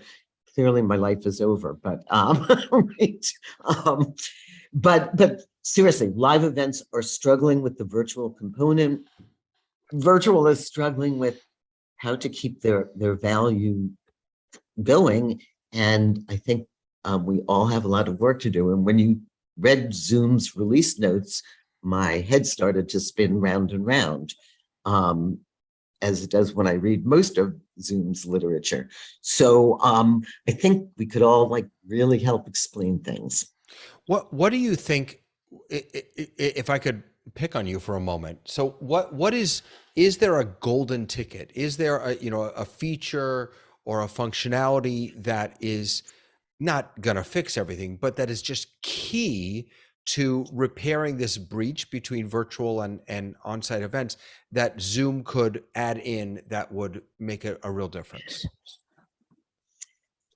clearly my life is over, but right. But seriously, live events are struggling with the virtual component. Virtual is struggling with how to keep their value going. And I think we all have a lot of work to do. And when you read Zoom's release notes, my head started to spin round and round, as it does when I read most of Zoom's literature. So I think we could all like really help explain things. What do you think, if I could pick on you for a moment? So what is there a golden ticket? Is there a feature or a functionality that is not gonna fix everything, but that is just key to repairing this breach between virtual and on-site events that Zoom could add in that would make a real difference?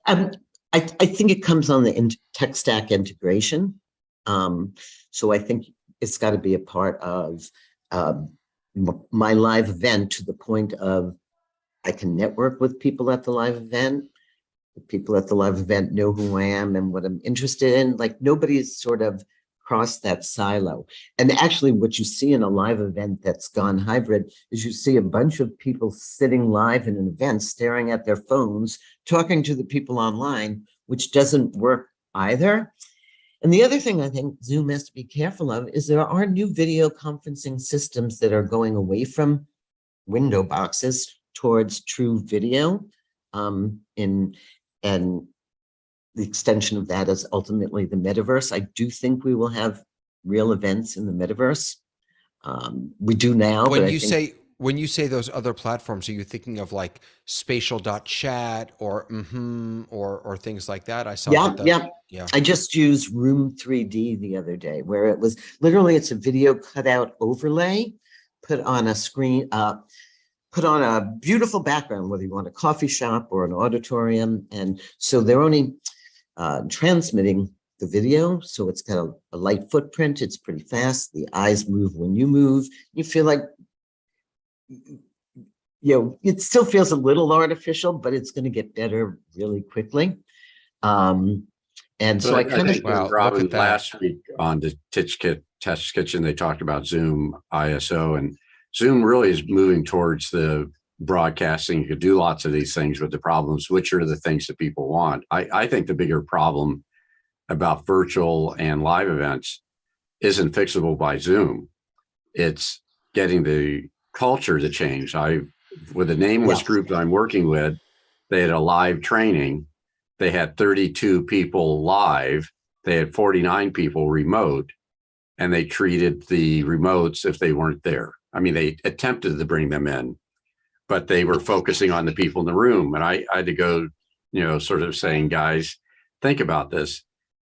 I think it comes on the tech stack integration. So I think it's got to be a part of my live event, to the point of I can network with people at the live event. The people at the live event know who I am and what I'm interested in. Like, nobody's sort of crossed that silo. And actually what you see in a live event that's gone hybrid is you see a bunch of people sitting live in an event, staring at their phones, talking to the people online, which doesn't work either. And the other thing I think Zoom has to be careful of is there are new video conferencing systems that are going away from window boxes towards true video. And the extension of that is ultimately the metaverse. I do think we will have real events in the metaverse. We do now. When you say those other platforms, are you thinking of like spatial.chat or or things like that? I saw yeah. I just used Room 3D the other day, where it was literally, it's a video cutout overlay put on a screen, put on a beautiful background, whether you want a coffee shop or an auditorium. And so they're only transmitting the video. So it's got a light footprint. It's pretty fast. The eyes move when you move. You feel like, it still feels a little artificial, but it's going to get better really quickly. And so I kind of, Robin, last week on the Test Kitchen, they talked about ZoomISO, and Zoom really is moving towards the broadcasting. You could do lots of these things with the problems, which are the things that people want. I think the bigger problem about virtual and live events isn't fixable by Zoom. It's getting the culture to change. With the nameless group that I'm working with, they had a live training. They had 32 people live. They had 49 people remote, and they treated the remotes if they weren't there. I mean, they attempted to bring them in, but they were focusing on the people in the room. And I had to go, sort of saying, guys, think about this.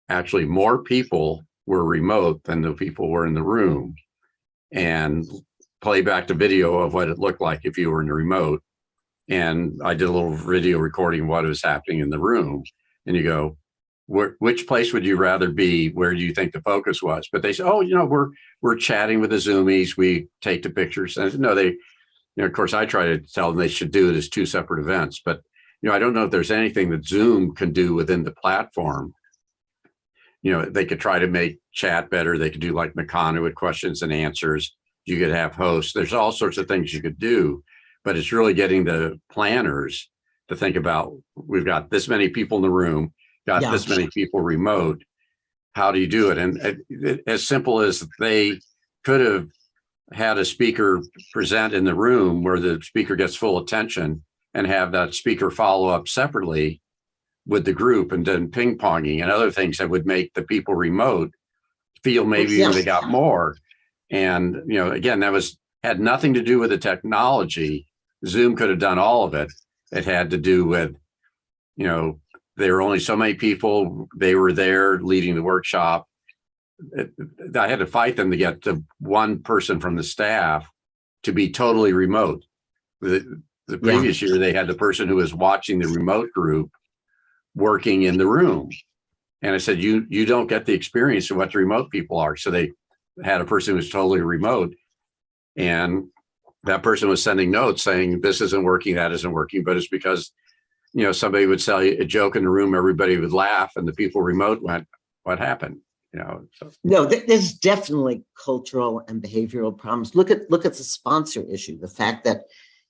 Actually, more people were remote than the people were in the room. And play back the video of what it looked like if you were in the remote. And I did a little video recording of what was happening in the room. And you go, which place would you rather be? Where do you think the focus was? But they say, oh, we're chatting with the Zoomies. We take the pictures. And no, of course, I try to tell them they should do it as two separate events. But, I don't know if there's anything that Zoom can do within the platform. They could try to make chat better. They could do like Meccano with questions and answers. You could have hosts. There's all sorts of things you could do. But it's really getting the planners to think about, we've got this many people in the room, got this many people remote. How do you do it? And as simple as they could have had a speaker present in the room where the speaker gets full attention, and have that speaker follow up separately with the group, and then ping ponging and other things that would make the people remote feel maybe they got more. And, again, had nothing to do with the technology. Zoom could have done all of it. It had to do with, there were only so many people. They were there leading the workshop. I had to fight them to get the one person from the staff to be totally remote. The previous year, they had the person who was watching the remote group working in the room. And I said, you don't get the experience of what the remote people are. So they had a person who was totally remote. And that person was sending notes saying, this isn't working, that isn't working. But it's because, somebody would say a joke in the room, everybody would laugh, and the people remote went, what happened? So. No, there's definitely cultural and behavioral problems. Look at the sponsor issue. The fact that,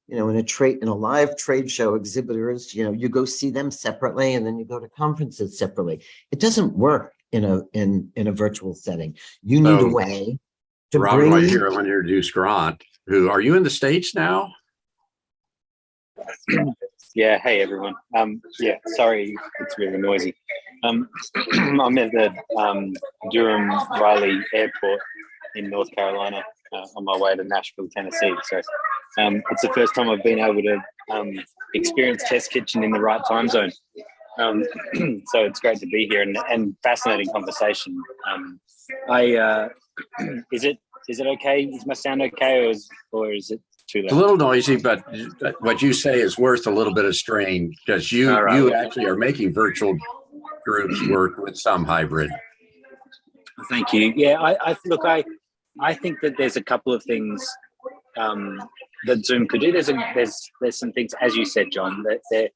in a live trade show, exhibitors, you go see them separately, and then you go to conferences separately. It doesn't work in a virtual setting. You need a way to Robin, bring. I want to introduce Grant. Who are you in the States now? Yeah. Hey, everyone. Yeah. Sorry, it's really noisy. I'm at the Durham Riley Airport in North Carolina on my way to Nashville, Tennessee. So it's the first time I've been able to experience Test Kitchen in the right time zone. So it's great to be here and fascinating conversation. Is it okay? Is my sound okay, or is it too loud? It's a little noisy, but what you say is worth a little bit of strain because you actually are making virtual groups work with some hybrid. Thank you. Yeah, I think that there's a couple of things that Zoom could do. There's some things, as you said, John, that they're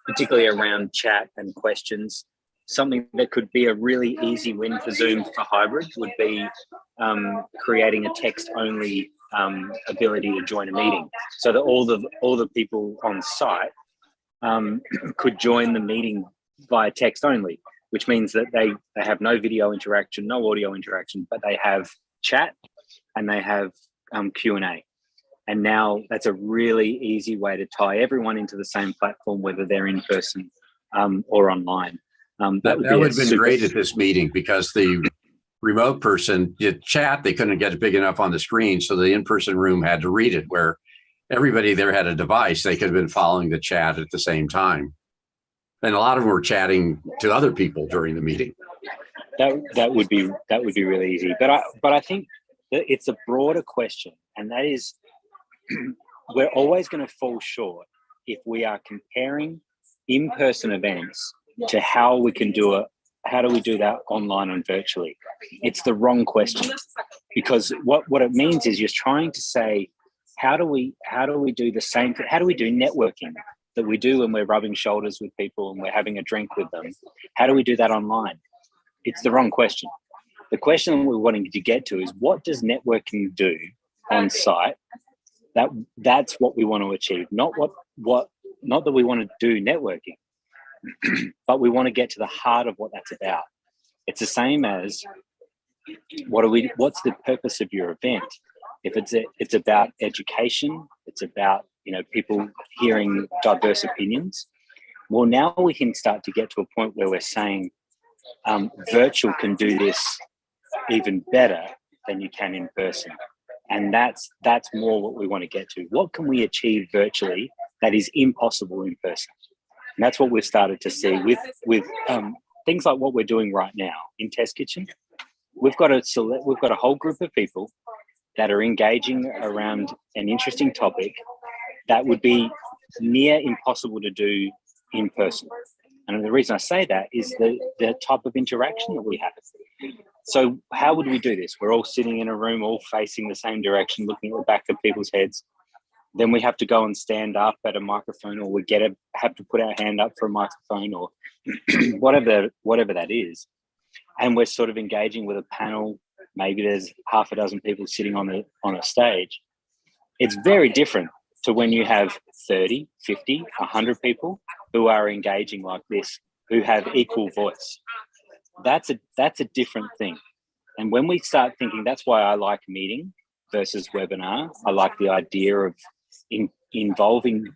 particularly around chat and questions. Something that could be a really easy win for Zoom for hybrid would be creating a text-only ability to join a meeting, so that all the people on site could join the meeting via text only, which means that they have no video interaction, no audio interaction, but they have chat and they have Q&A. And now that's a really easy way to tie everyone into the same platform, whether they're in person or online. That would have been great at this meeting because the remote person did chat. They couldn't get it big enough on the screen. So the in-person room had to read it, where everybody there had a device. They could have been following the chat at the same time. And a lot of them were chatting to other people during the meeting. That would be really easy. But I think that it's a broader question, and that is, we're always going to fall short if we are comparing in-person events to how we can do it. How do we do that online and virtually? It's the wrong question, because what it means is you're trying to say, how do we do the same thing? How do we do networking that we do when we're rubbing shoulders with people and we're having a drink with them? How do we do that online? It's the wrong question. The question we're wanting to get to is, what does networking do on site? That's what we want to achieve, not not that we want to do networking, but we want to get to the heart of what that's about. It's the same as what's the purpose of your event? If it's about education, it's about people hearing diverse opinions. Well, now we can start to get to a point where we're saying virtual can do this even better than you can in person. And that's more what we want to get to. What can we achieve virtually that is impossible in person? And that's what we've started to see with things like what we're doing right now in Test Kitchen. We've got a whole group of people that are engaging around an interesting topic that would be near impossible to do in person. And the reason I say that is the type of interaction that we have. So how would we do this? We're all sitting in a room, all facing the same direction, looking at the back of people's heads. Then we have to go and stand up at a microphone, or we have to put our hand up for a microphone, or whatever that is. And we're sort of engaging with a panel. Maybe there's half a dozen people sitting on a stage. It's very different to when you have 30, 50, 100 people who are engaging like this, who have equal voice. That's a different thing. And when we start thinking, that's why I like meeting versus webinar. I like the idea of involving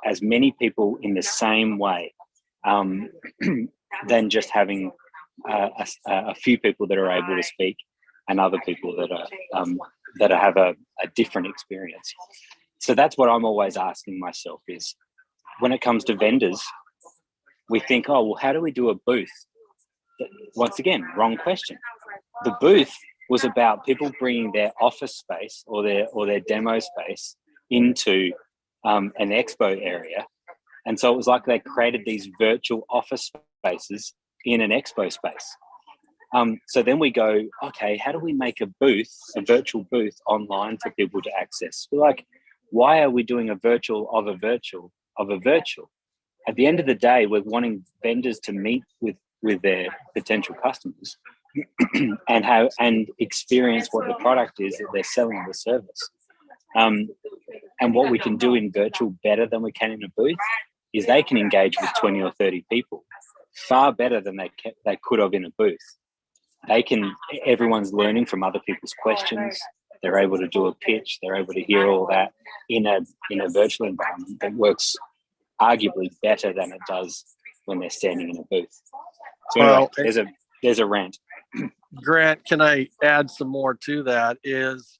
as many people in the same way than just having a few people that are able to speak and other people that that have a different experience. So that's what I'm always asking myself is, when it comes to vendors, we think, oh, well, how do we do a booth? Once again, wrong question. The booth was about people bringing their office space or their demo space into an expo area. And so it was like they created these virtual office spaces in an expo space. So then we go, okay, how do we make a booth, a virtual booth online for people to access? We're like, why are we doing a virtual of a virtual of a virtual? At the end of the day, we're wanting vendors to meet with their potential customers and experience what the product is that they're selling, the service. And what we can do in virtual better than we can in a booth is they can engage with 20 or 30 people far better than they could have in a booth. Everyone's learning from other people's questions. They're able to do a pitch. They're able to hear all that in a virtual environment that works arguably better than it does when they're standing in a booth. So anyway, there's a rant. Grant, can I add some more to that? Is,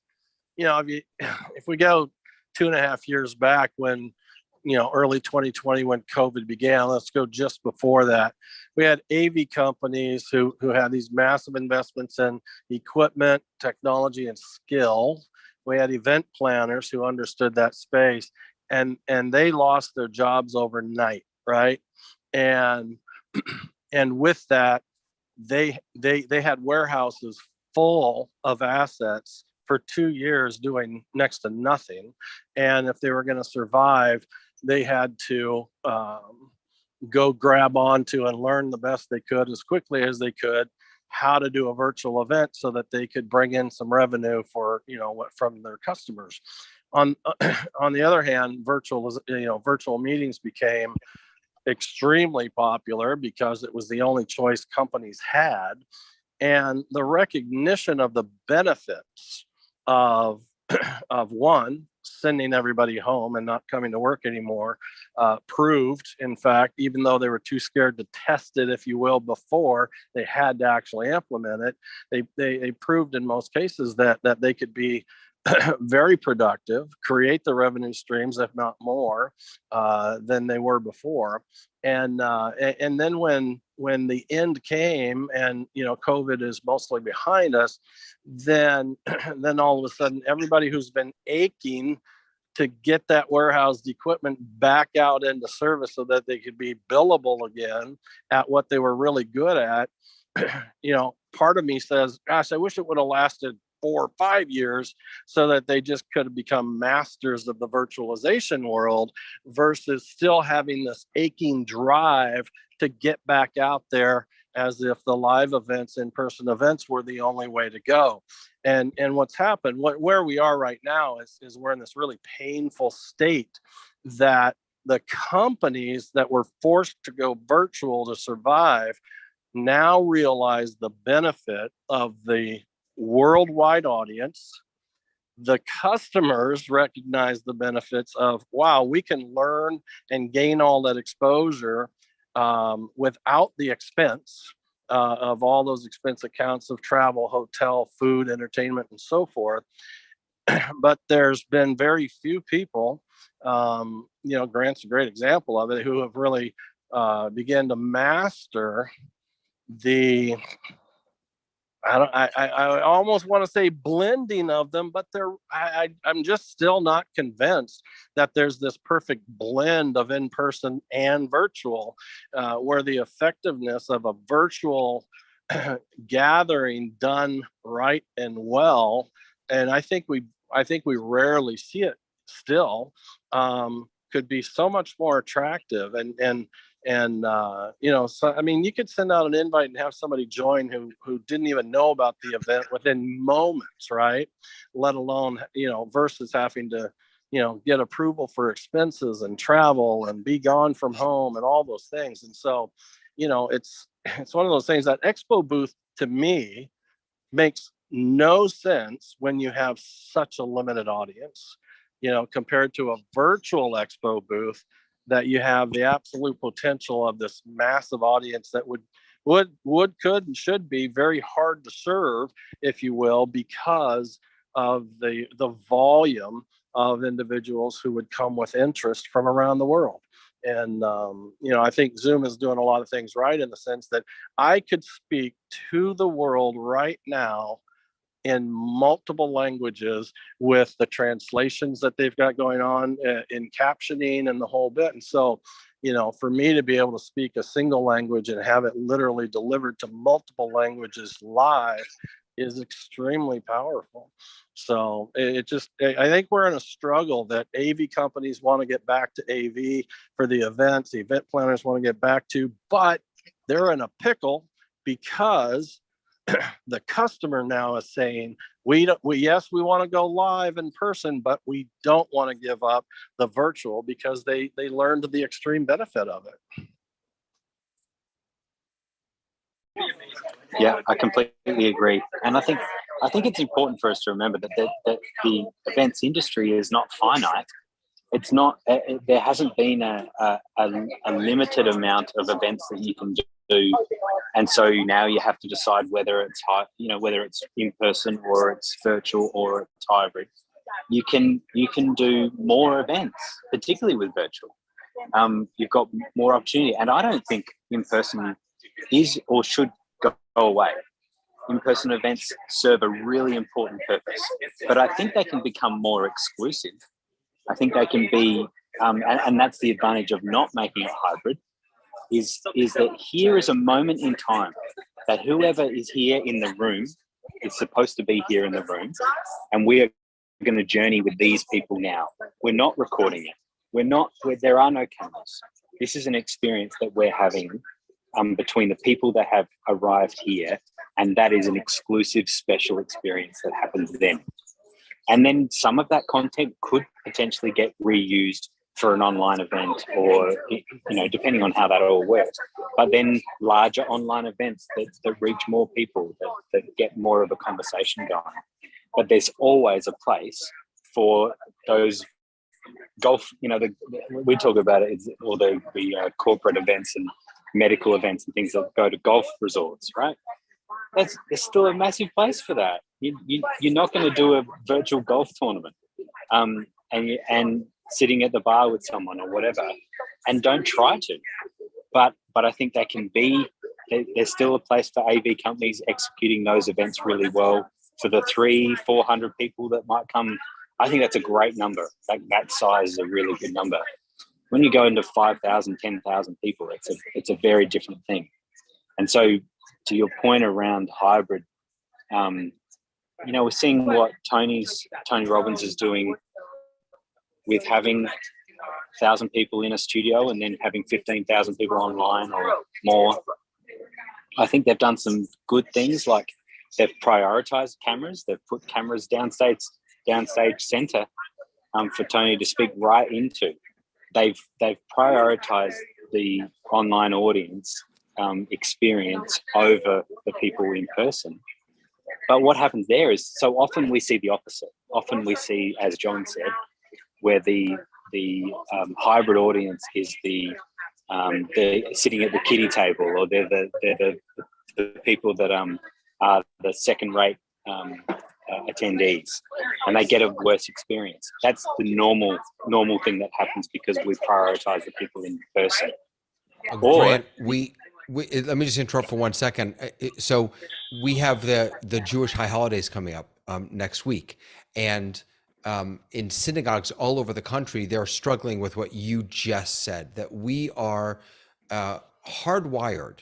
if we go 2.5 years back when, early 2020 when COVID began, let's go just before that. We had AV companies who had these massive investments in equipment, technology, and skill. We had event planners who understood that space, and they lost their jobs overnight, right? And with that, they had warehouses full of assets for 2 years doing next to nothing. And if they were going to survive, they had to go grab onto and learn the best they could as quickly as they could how to do a virtual event so that they could bring in some revenue for from their customers. On the other hand, virtual meetings became extremely popular because it was the only choice companies had, and the recognition of the benefits of one, sending everybody home and not coming to work anymore, proved, in fact, even though they were too scared to test it, if you will, before they had to actually implement it, they proved in most cases that they could be very productive, create the revenue streams, if not more, than they were before. And then when the end came and COVID is mostly behind us, then all of a sudden everybody who's been aching to get that warehoused equipment back out into service so that they could be billable again at what they were really good at, part of me says, gosh, I wish it would have lasted 4 or 5 years so that they just could have become masters of the virtualization world versus still having this aching drive to get back out there as if the live events, in-person events were the only way to go. And what's happened, where we are right now is we're in this really painful state that the companies that were forced to go virtual to survive now realize the benefit of the worldwide audience. The customers recognize the benefits of, wow, we can learn and gain all that exposure without the expense of all those expense accounts of travel, hotel, food, entertainment, and so forth. But there's been very few people, Grant's a great example of it, who have really began to master the I almost want to say blending of them, but I'm just still not convinced that there's this perfect blend of in-person and virtual, where the effectiveness of a virtual gathering done right and well, and I think we rarely see it still, could be so much more attractive so I mean, you could send out an invite and have somebody join who didn't even know about the event within moments, right? Let alone, versus having to, get approval for expenses and travel and be gone from home and all those things. And so, it's one of those things that expo booth to me makes no sense when you have such a limited audience, compared to a virtual expo booth that you have the absolute potential of this massive audience that would, could, and should be very hard to serve, if you will, because of the volume of individuals who would come with interest from around the world. And, I think Zoom is doing a lot of things right in the sense that I could speak to the world right now in multiple languages with the translations that they've got going on in captioning and the whole bit. And so, for me to be able to speak a single language and have it literally delivered to multiple languages live is extremely powerful. So I think we're in a struggle that AV companies want to get back to AV for the events, the event planners want to get back to, but they're in a pickle because the customer now is saying, yes, we want to go live in person, but we don't want to give up the virtual because they learned the extreme benefit of it. Yeah, I completely agree. And I think it's important for us to remember that the events industry is not finite. It's not, there hasn't been a limited amount of events that you can do. And so now you have to decide whether it's whether it's in person or it's virtual or it's hybrid. You can do more events, particularly with virtual. You've got more opportunity. And I don't think in person is or should go away. In-person events serve a really important purpose, but I think they can become more exclusive. I think they can be, and that's the advantage of not making it hybrid, is that here is a moment in time that whoever is here in the room is supposed to be here in the room, and we are going to journey with these people now. We're not recording it. There are no cameras. This is an experience that we're having between the people that have arrived here, and that is an exclusive, special experience that happens then. And then some of that content could potentially get reused for an online event or, depending on how that all works. But then larger online events that reach more people, that get more of a conversation going. But there's always a place for those golf, we talk about it, or the corporate events and medical events and things that go to golf resorts, right? There's still a massive place for that. You're not going to do a virtual golf tournament and sitting at the bar with someone or whatever, and don't try to. But I think that can be, there's still a place for AV companies executing those events really well for the 300-400 people that might come. I think that's a great number. That size is a really good number. When you go into 5,000, 10,000 people, it's a very different thing. And so, to your point around hybrid, we're seeing what Tony Robbins is doing with having 1,000 people in a studio and then having 15,000 people online or more. I think they've done some good things, like they've prioritized cameras. They've put cameras downstage center for Tony to speak right into. They've prioritized the online audience experience over the people in person. But what happens there is, so often we see the opposite. Often we see, as John said, where the hybrid audience is they're sitting at the kiddie table, or they're the people that are the second-rate attendees, and they get a worse experience. That's the normal thing that happens because we prioritize the people in person. Grant, let me just interrupt for 1 second. So we have the Jewish high holidays coming up next week, and in synagogues all over the country, they're struggling with what you just said, that we are hardwired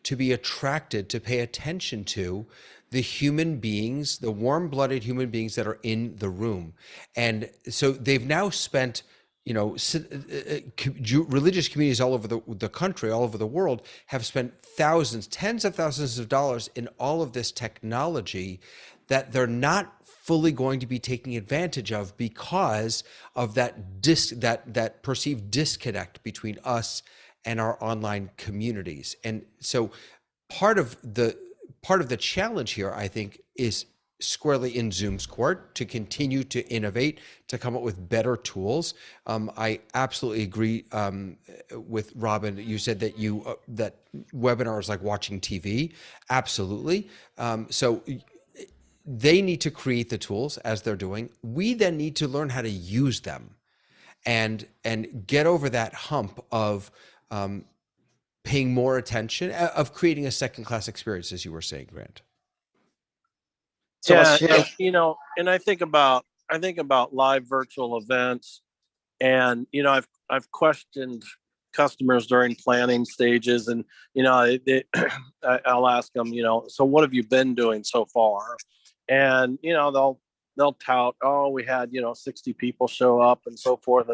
to be attracted, to pay attention to the human beings, the warm-blooded human beings that are in the room. And so they've now spent, religious communities all over the country, all over the world, have spent thousands, tens of thousands of dollars in all of this technology that they're not fully going to be taking advantage of because of that perceived disconnect between us and our online communities. And so part of the challenge here, I think, is squarely in Zoom's court to continue to innovate, to come up with better tools. I absolutely agree with Robin. You said that that webinar is like watching TV. Absolutely. So they need to create the tools as they're doing. We then need to learn how to use them and get over that hump of paying more attention, of creating a second class experience, as you were saying, Grant. So Yeah, I'll share- you know, and I think about live virtual events, and you know, I've questioned customers during planning stages, and you know, I'll ask them, you know, so what have you been doing so far? And you know, they'll tout, oh, we had, you know, 60 people show up and so forth,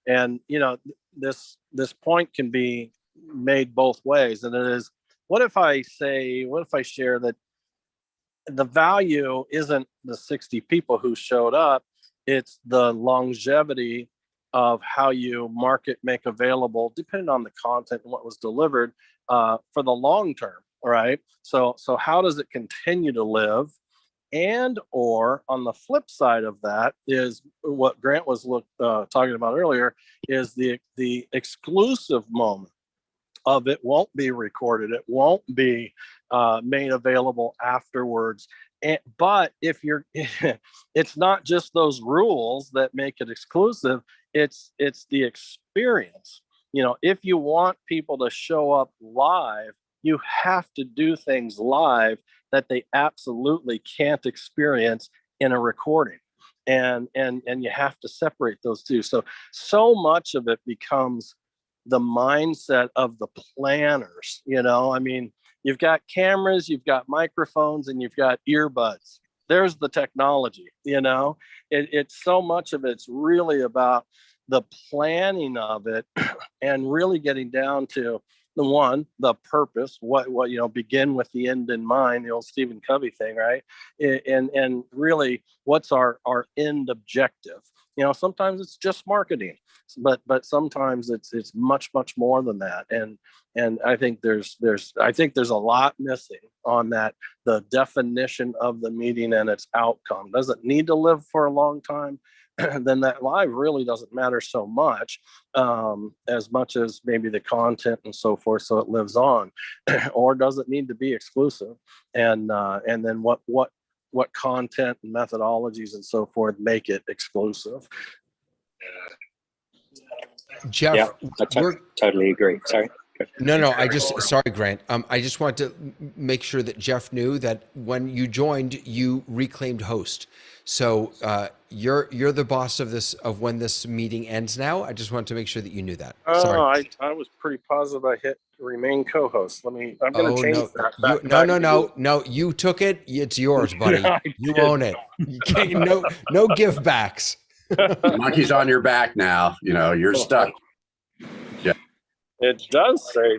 and you know, this point can be made both ways, and it is, what if I share that the value isn't the 60 people who showed up, it's the longevity of how you market, make available, depending on the content and what was delivered, for the long term, right? So how does it continue to live? And or on the flip side of that is what Grant was talking about earlier, is the exclusive moment of it won't be recorded, it won't be made available afterwards. But if you're, it's not just those rules that make it exclusive, it's the experience. You know, if you want people to show up live, you have to do things live that they absolutely can't experience in a recording. And you have to separate those two. So much of it becomes the mindset of the planners. You know, I mean, you've got cameras, you've got microphones, and you've got earbuds. There's the technology. You know, it's so much of it's really about the planning of it and really getting down to the purpose, what you know, begin with the end in mind, the old Stephen Covey thing, right? And really, what's our end objective? You know, sometimes it's just marketing, but sometimes it's much more than that. And I think there's a lot missing on that. The definition of the meeting and its outcome. Does it need to live for a long time? Then that live really doesn't matter so much, as much as maybe the content and so forth, so it lives on. Or does it need to be exclusive? And then what content and methodologies and so forth make it exclusive? Jeff, Yeah, I totally agree. Sorry. No, sorry, Grant. I just want to make sure that Jeff knew that when you joined, you reclaimed host. So you're the boss of when this meeting ends now. I just wanted to make sure that you knew that. Sorry. I was pretty positive I hit remain co-host. I'm going to change that. No, you took it. It's yours, buddy. Yeah, you own it. You can't, no give backs. The monkey's on your back now. You know, you're stuck. It does say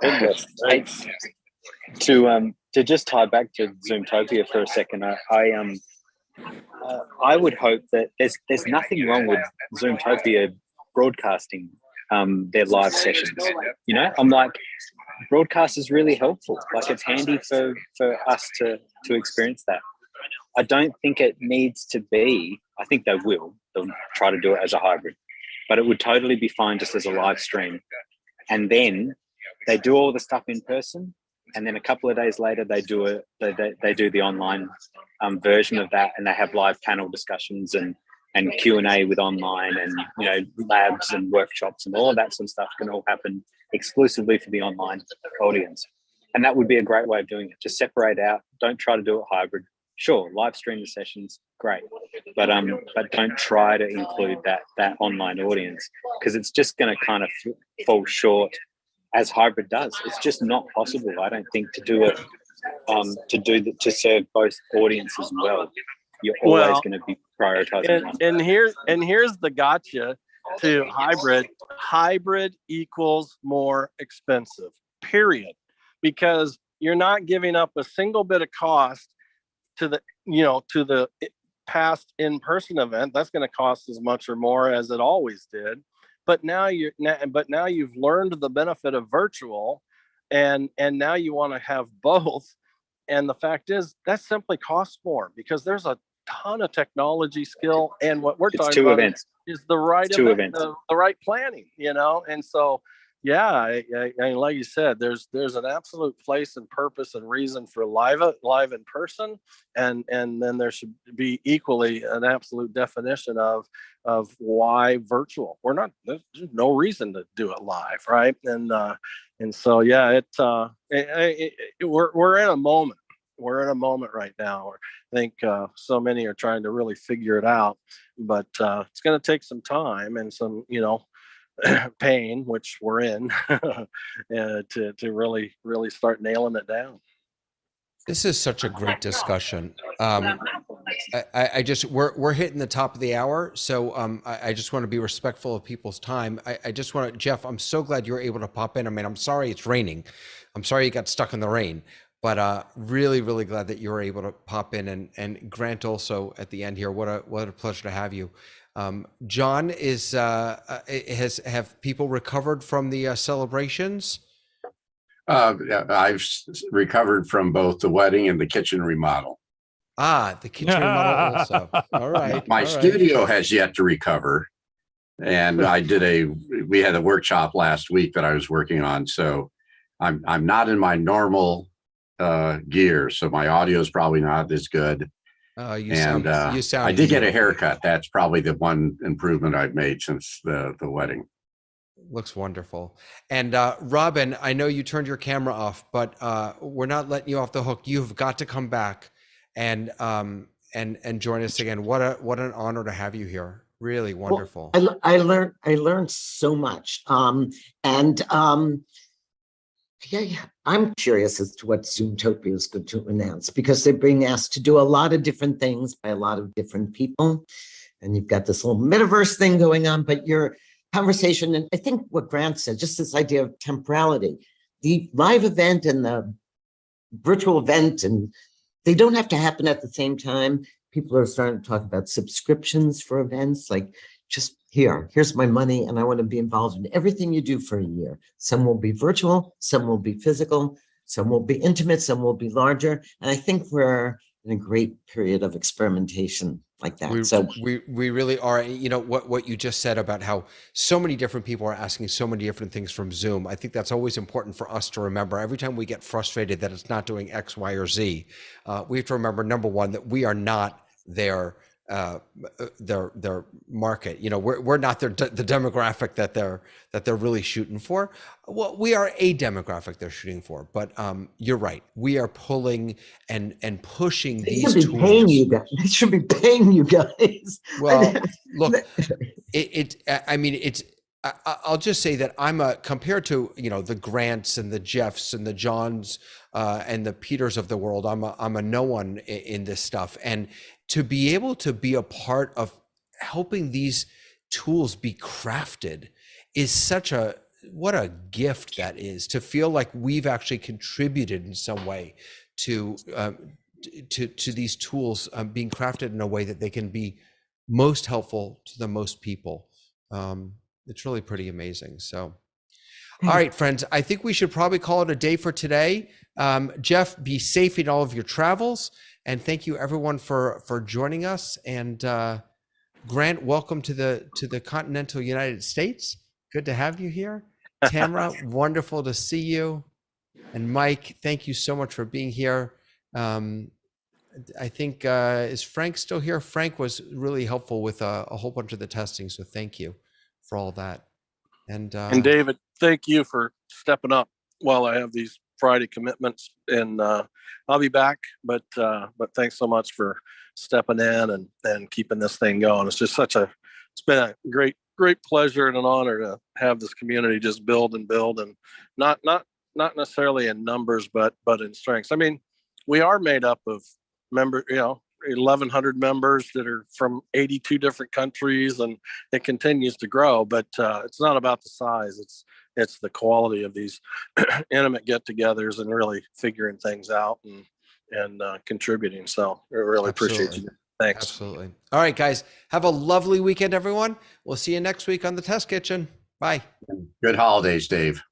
goodness. Thanks. To just tie back to Zoomtopia for a second, I would hope that there's nothing wrong with Zoomtopia broadcasting their live sessions. You know, I'm like, broadcast is really helpful. Like, it's handy for us to experience that. I don't think it needs to be. I think they'll try to do it as a hybrid, but it would totally be fine just as a live stream. And then they do all the stuff in person, and then a couple of days later they do the online version of that, and they have live panel discussions and Q&A with online, and you know, labs and workshops and all of that sort of stuff can all happen exclusively for the online audience. And that would be a great way of doing it. Just separate out. Don't try to do it hybrid. Sure, live stream the sessions, great, but don't try to include that online audience, because it's just going to kind of fall short, as hybrid does. It's just not possible, I don't think, to do it to serve both audiences well. You're always going to be prioritizing one. And here's the gotcha to hybrid. Hybrid equals more expensive, period, because you're not giving up a single bit of cost to the past in-person event. That's going to cost as much or more as it always did. But now you've learned the benefit of virtual, and now you want to have both. And the fact is, that simply costs more, because there's a ton of technology skill, and what we're talking about is the right event, the right planning, you know. And so I like you said, there's an absolute place and purpose and reason for live in person, and then there should be equally an absolute definition of why virtual. There's no reason to do it live, right? And so yeah, we're in a moment. We're in a moment right now. I think so many are trying to really figure it out, but it's going to take some time and some, pain, which we're in, to really start nailing it down. This is such a great discussion. I just we're hitting the top of the hour, so I just want to be respectful of people's time. I just want to, Jeff, I'm so glad you were able to pop in. I mean, I'm sorry it's raining. I'm sorry you got stuck in the rain, but really, really glad that you were able to pop in, and Grant also at the end here. What a pleasure to have you. John have people recovered from the celebrations? I've recovered from both the wedding and the kitchen remodel. The kitchen remodel also. All right. My studio has yet to recover. And we had a workshop last week that I was working on. So I'm not in my normal gear. So my audio is probably not as good. You sound I did get a haircut. That's probably the one improvement I've made since the wedding. Looks wonderful. And Robin, I know you turned your camera off, but we're not letting you off the hook. You've got to come back and join us again. What an honor to have you here. Really wonderful. Well, I learned so much. Yeah, I'm curious as to what Zoomtopia is going to announce, because they're being asked to do a lot of different things by a lot of different people. And you've got this little metaverse thing going on, but your conversation, and I think what Grant said, just this idea of temporality, the live event and the virtual event, and they don't have to happen at the same time. People are starting to talk about subscriptions for events, like just here's my money, and I want to be involved in everything you do for a year. Some will be virtual, some will be physical, some will be intimate, some will be larger. And I think we're in a great period of experimentation like that. We really are. You know, what you just said about how so many different people are asking so many different things from Zoom. I think that's always important for us to remember. Every time we get frustrated that it's not doing X, Y, or Z, we have to remember, number one, that we are not their market. You know, we're not the demographic that they're really shooting for. Well, we are a demographic they're shooting for, but you're right. We are pulling and pushing these tools. They should be paying you guys. Well, look, I'll just say that compared to, the Grants and the Jeffs and the Johns and the Peters of the world, I'm a no one in this stuff. And to be able to be a part of helping these tools be crafted is what a gift that is, to feel like we've actually contributed in some way to these tools being crafted in a way that they can be most helpful to the most people. It's really pretty amazing. So, all right, friends, I think we should probably call it a day for today. Jeff, be safe in all of your travels. And thank you everyone for joining us. And Grant, welcome to the continental United States. Good to have you here. Tamara, wonderful to see you. And Mike, thank you so much for being here. I think, is Frank still here? Frank was really helpful with a whole bunch of the testing. So thank you for all that. And David, thank you for stepping up while I have these Friday commitments, and I'll be back, but thanks so much for stepping in and keeping this thing going. It's been a great pleasure and an honor to have this community just build and not necessarily in numbers, but in strengths. I mean, we are made up of 1,100 members that are from 82 different countries, and it continues to grow, but it's not about the size. It's the quality of these intimate get-togethers and really figuring things out and contributing. So I really appreciate you. Thanks. Absolutely. All right, guys, have a lovely weekend, everyone. We'll see you next week on the Test Kitchen. Bye. Good holidays, Dave.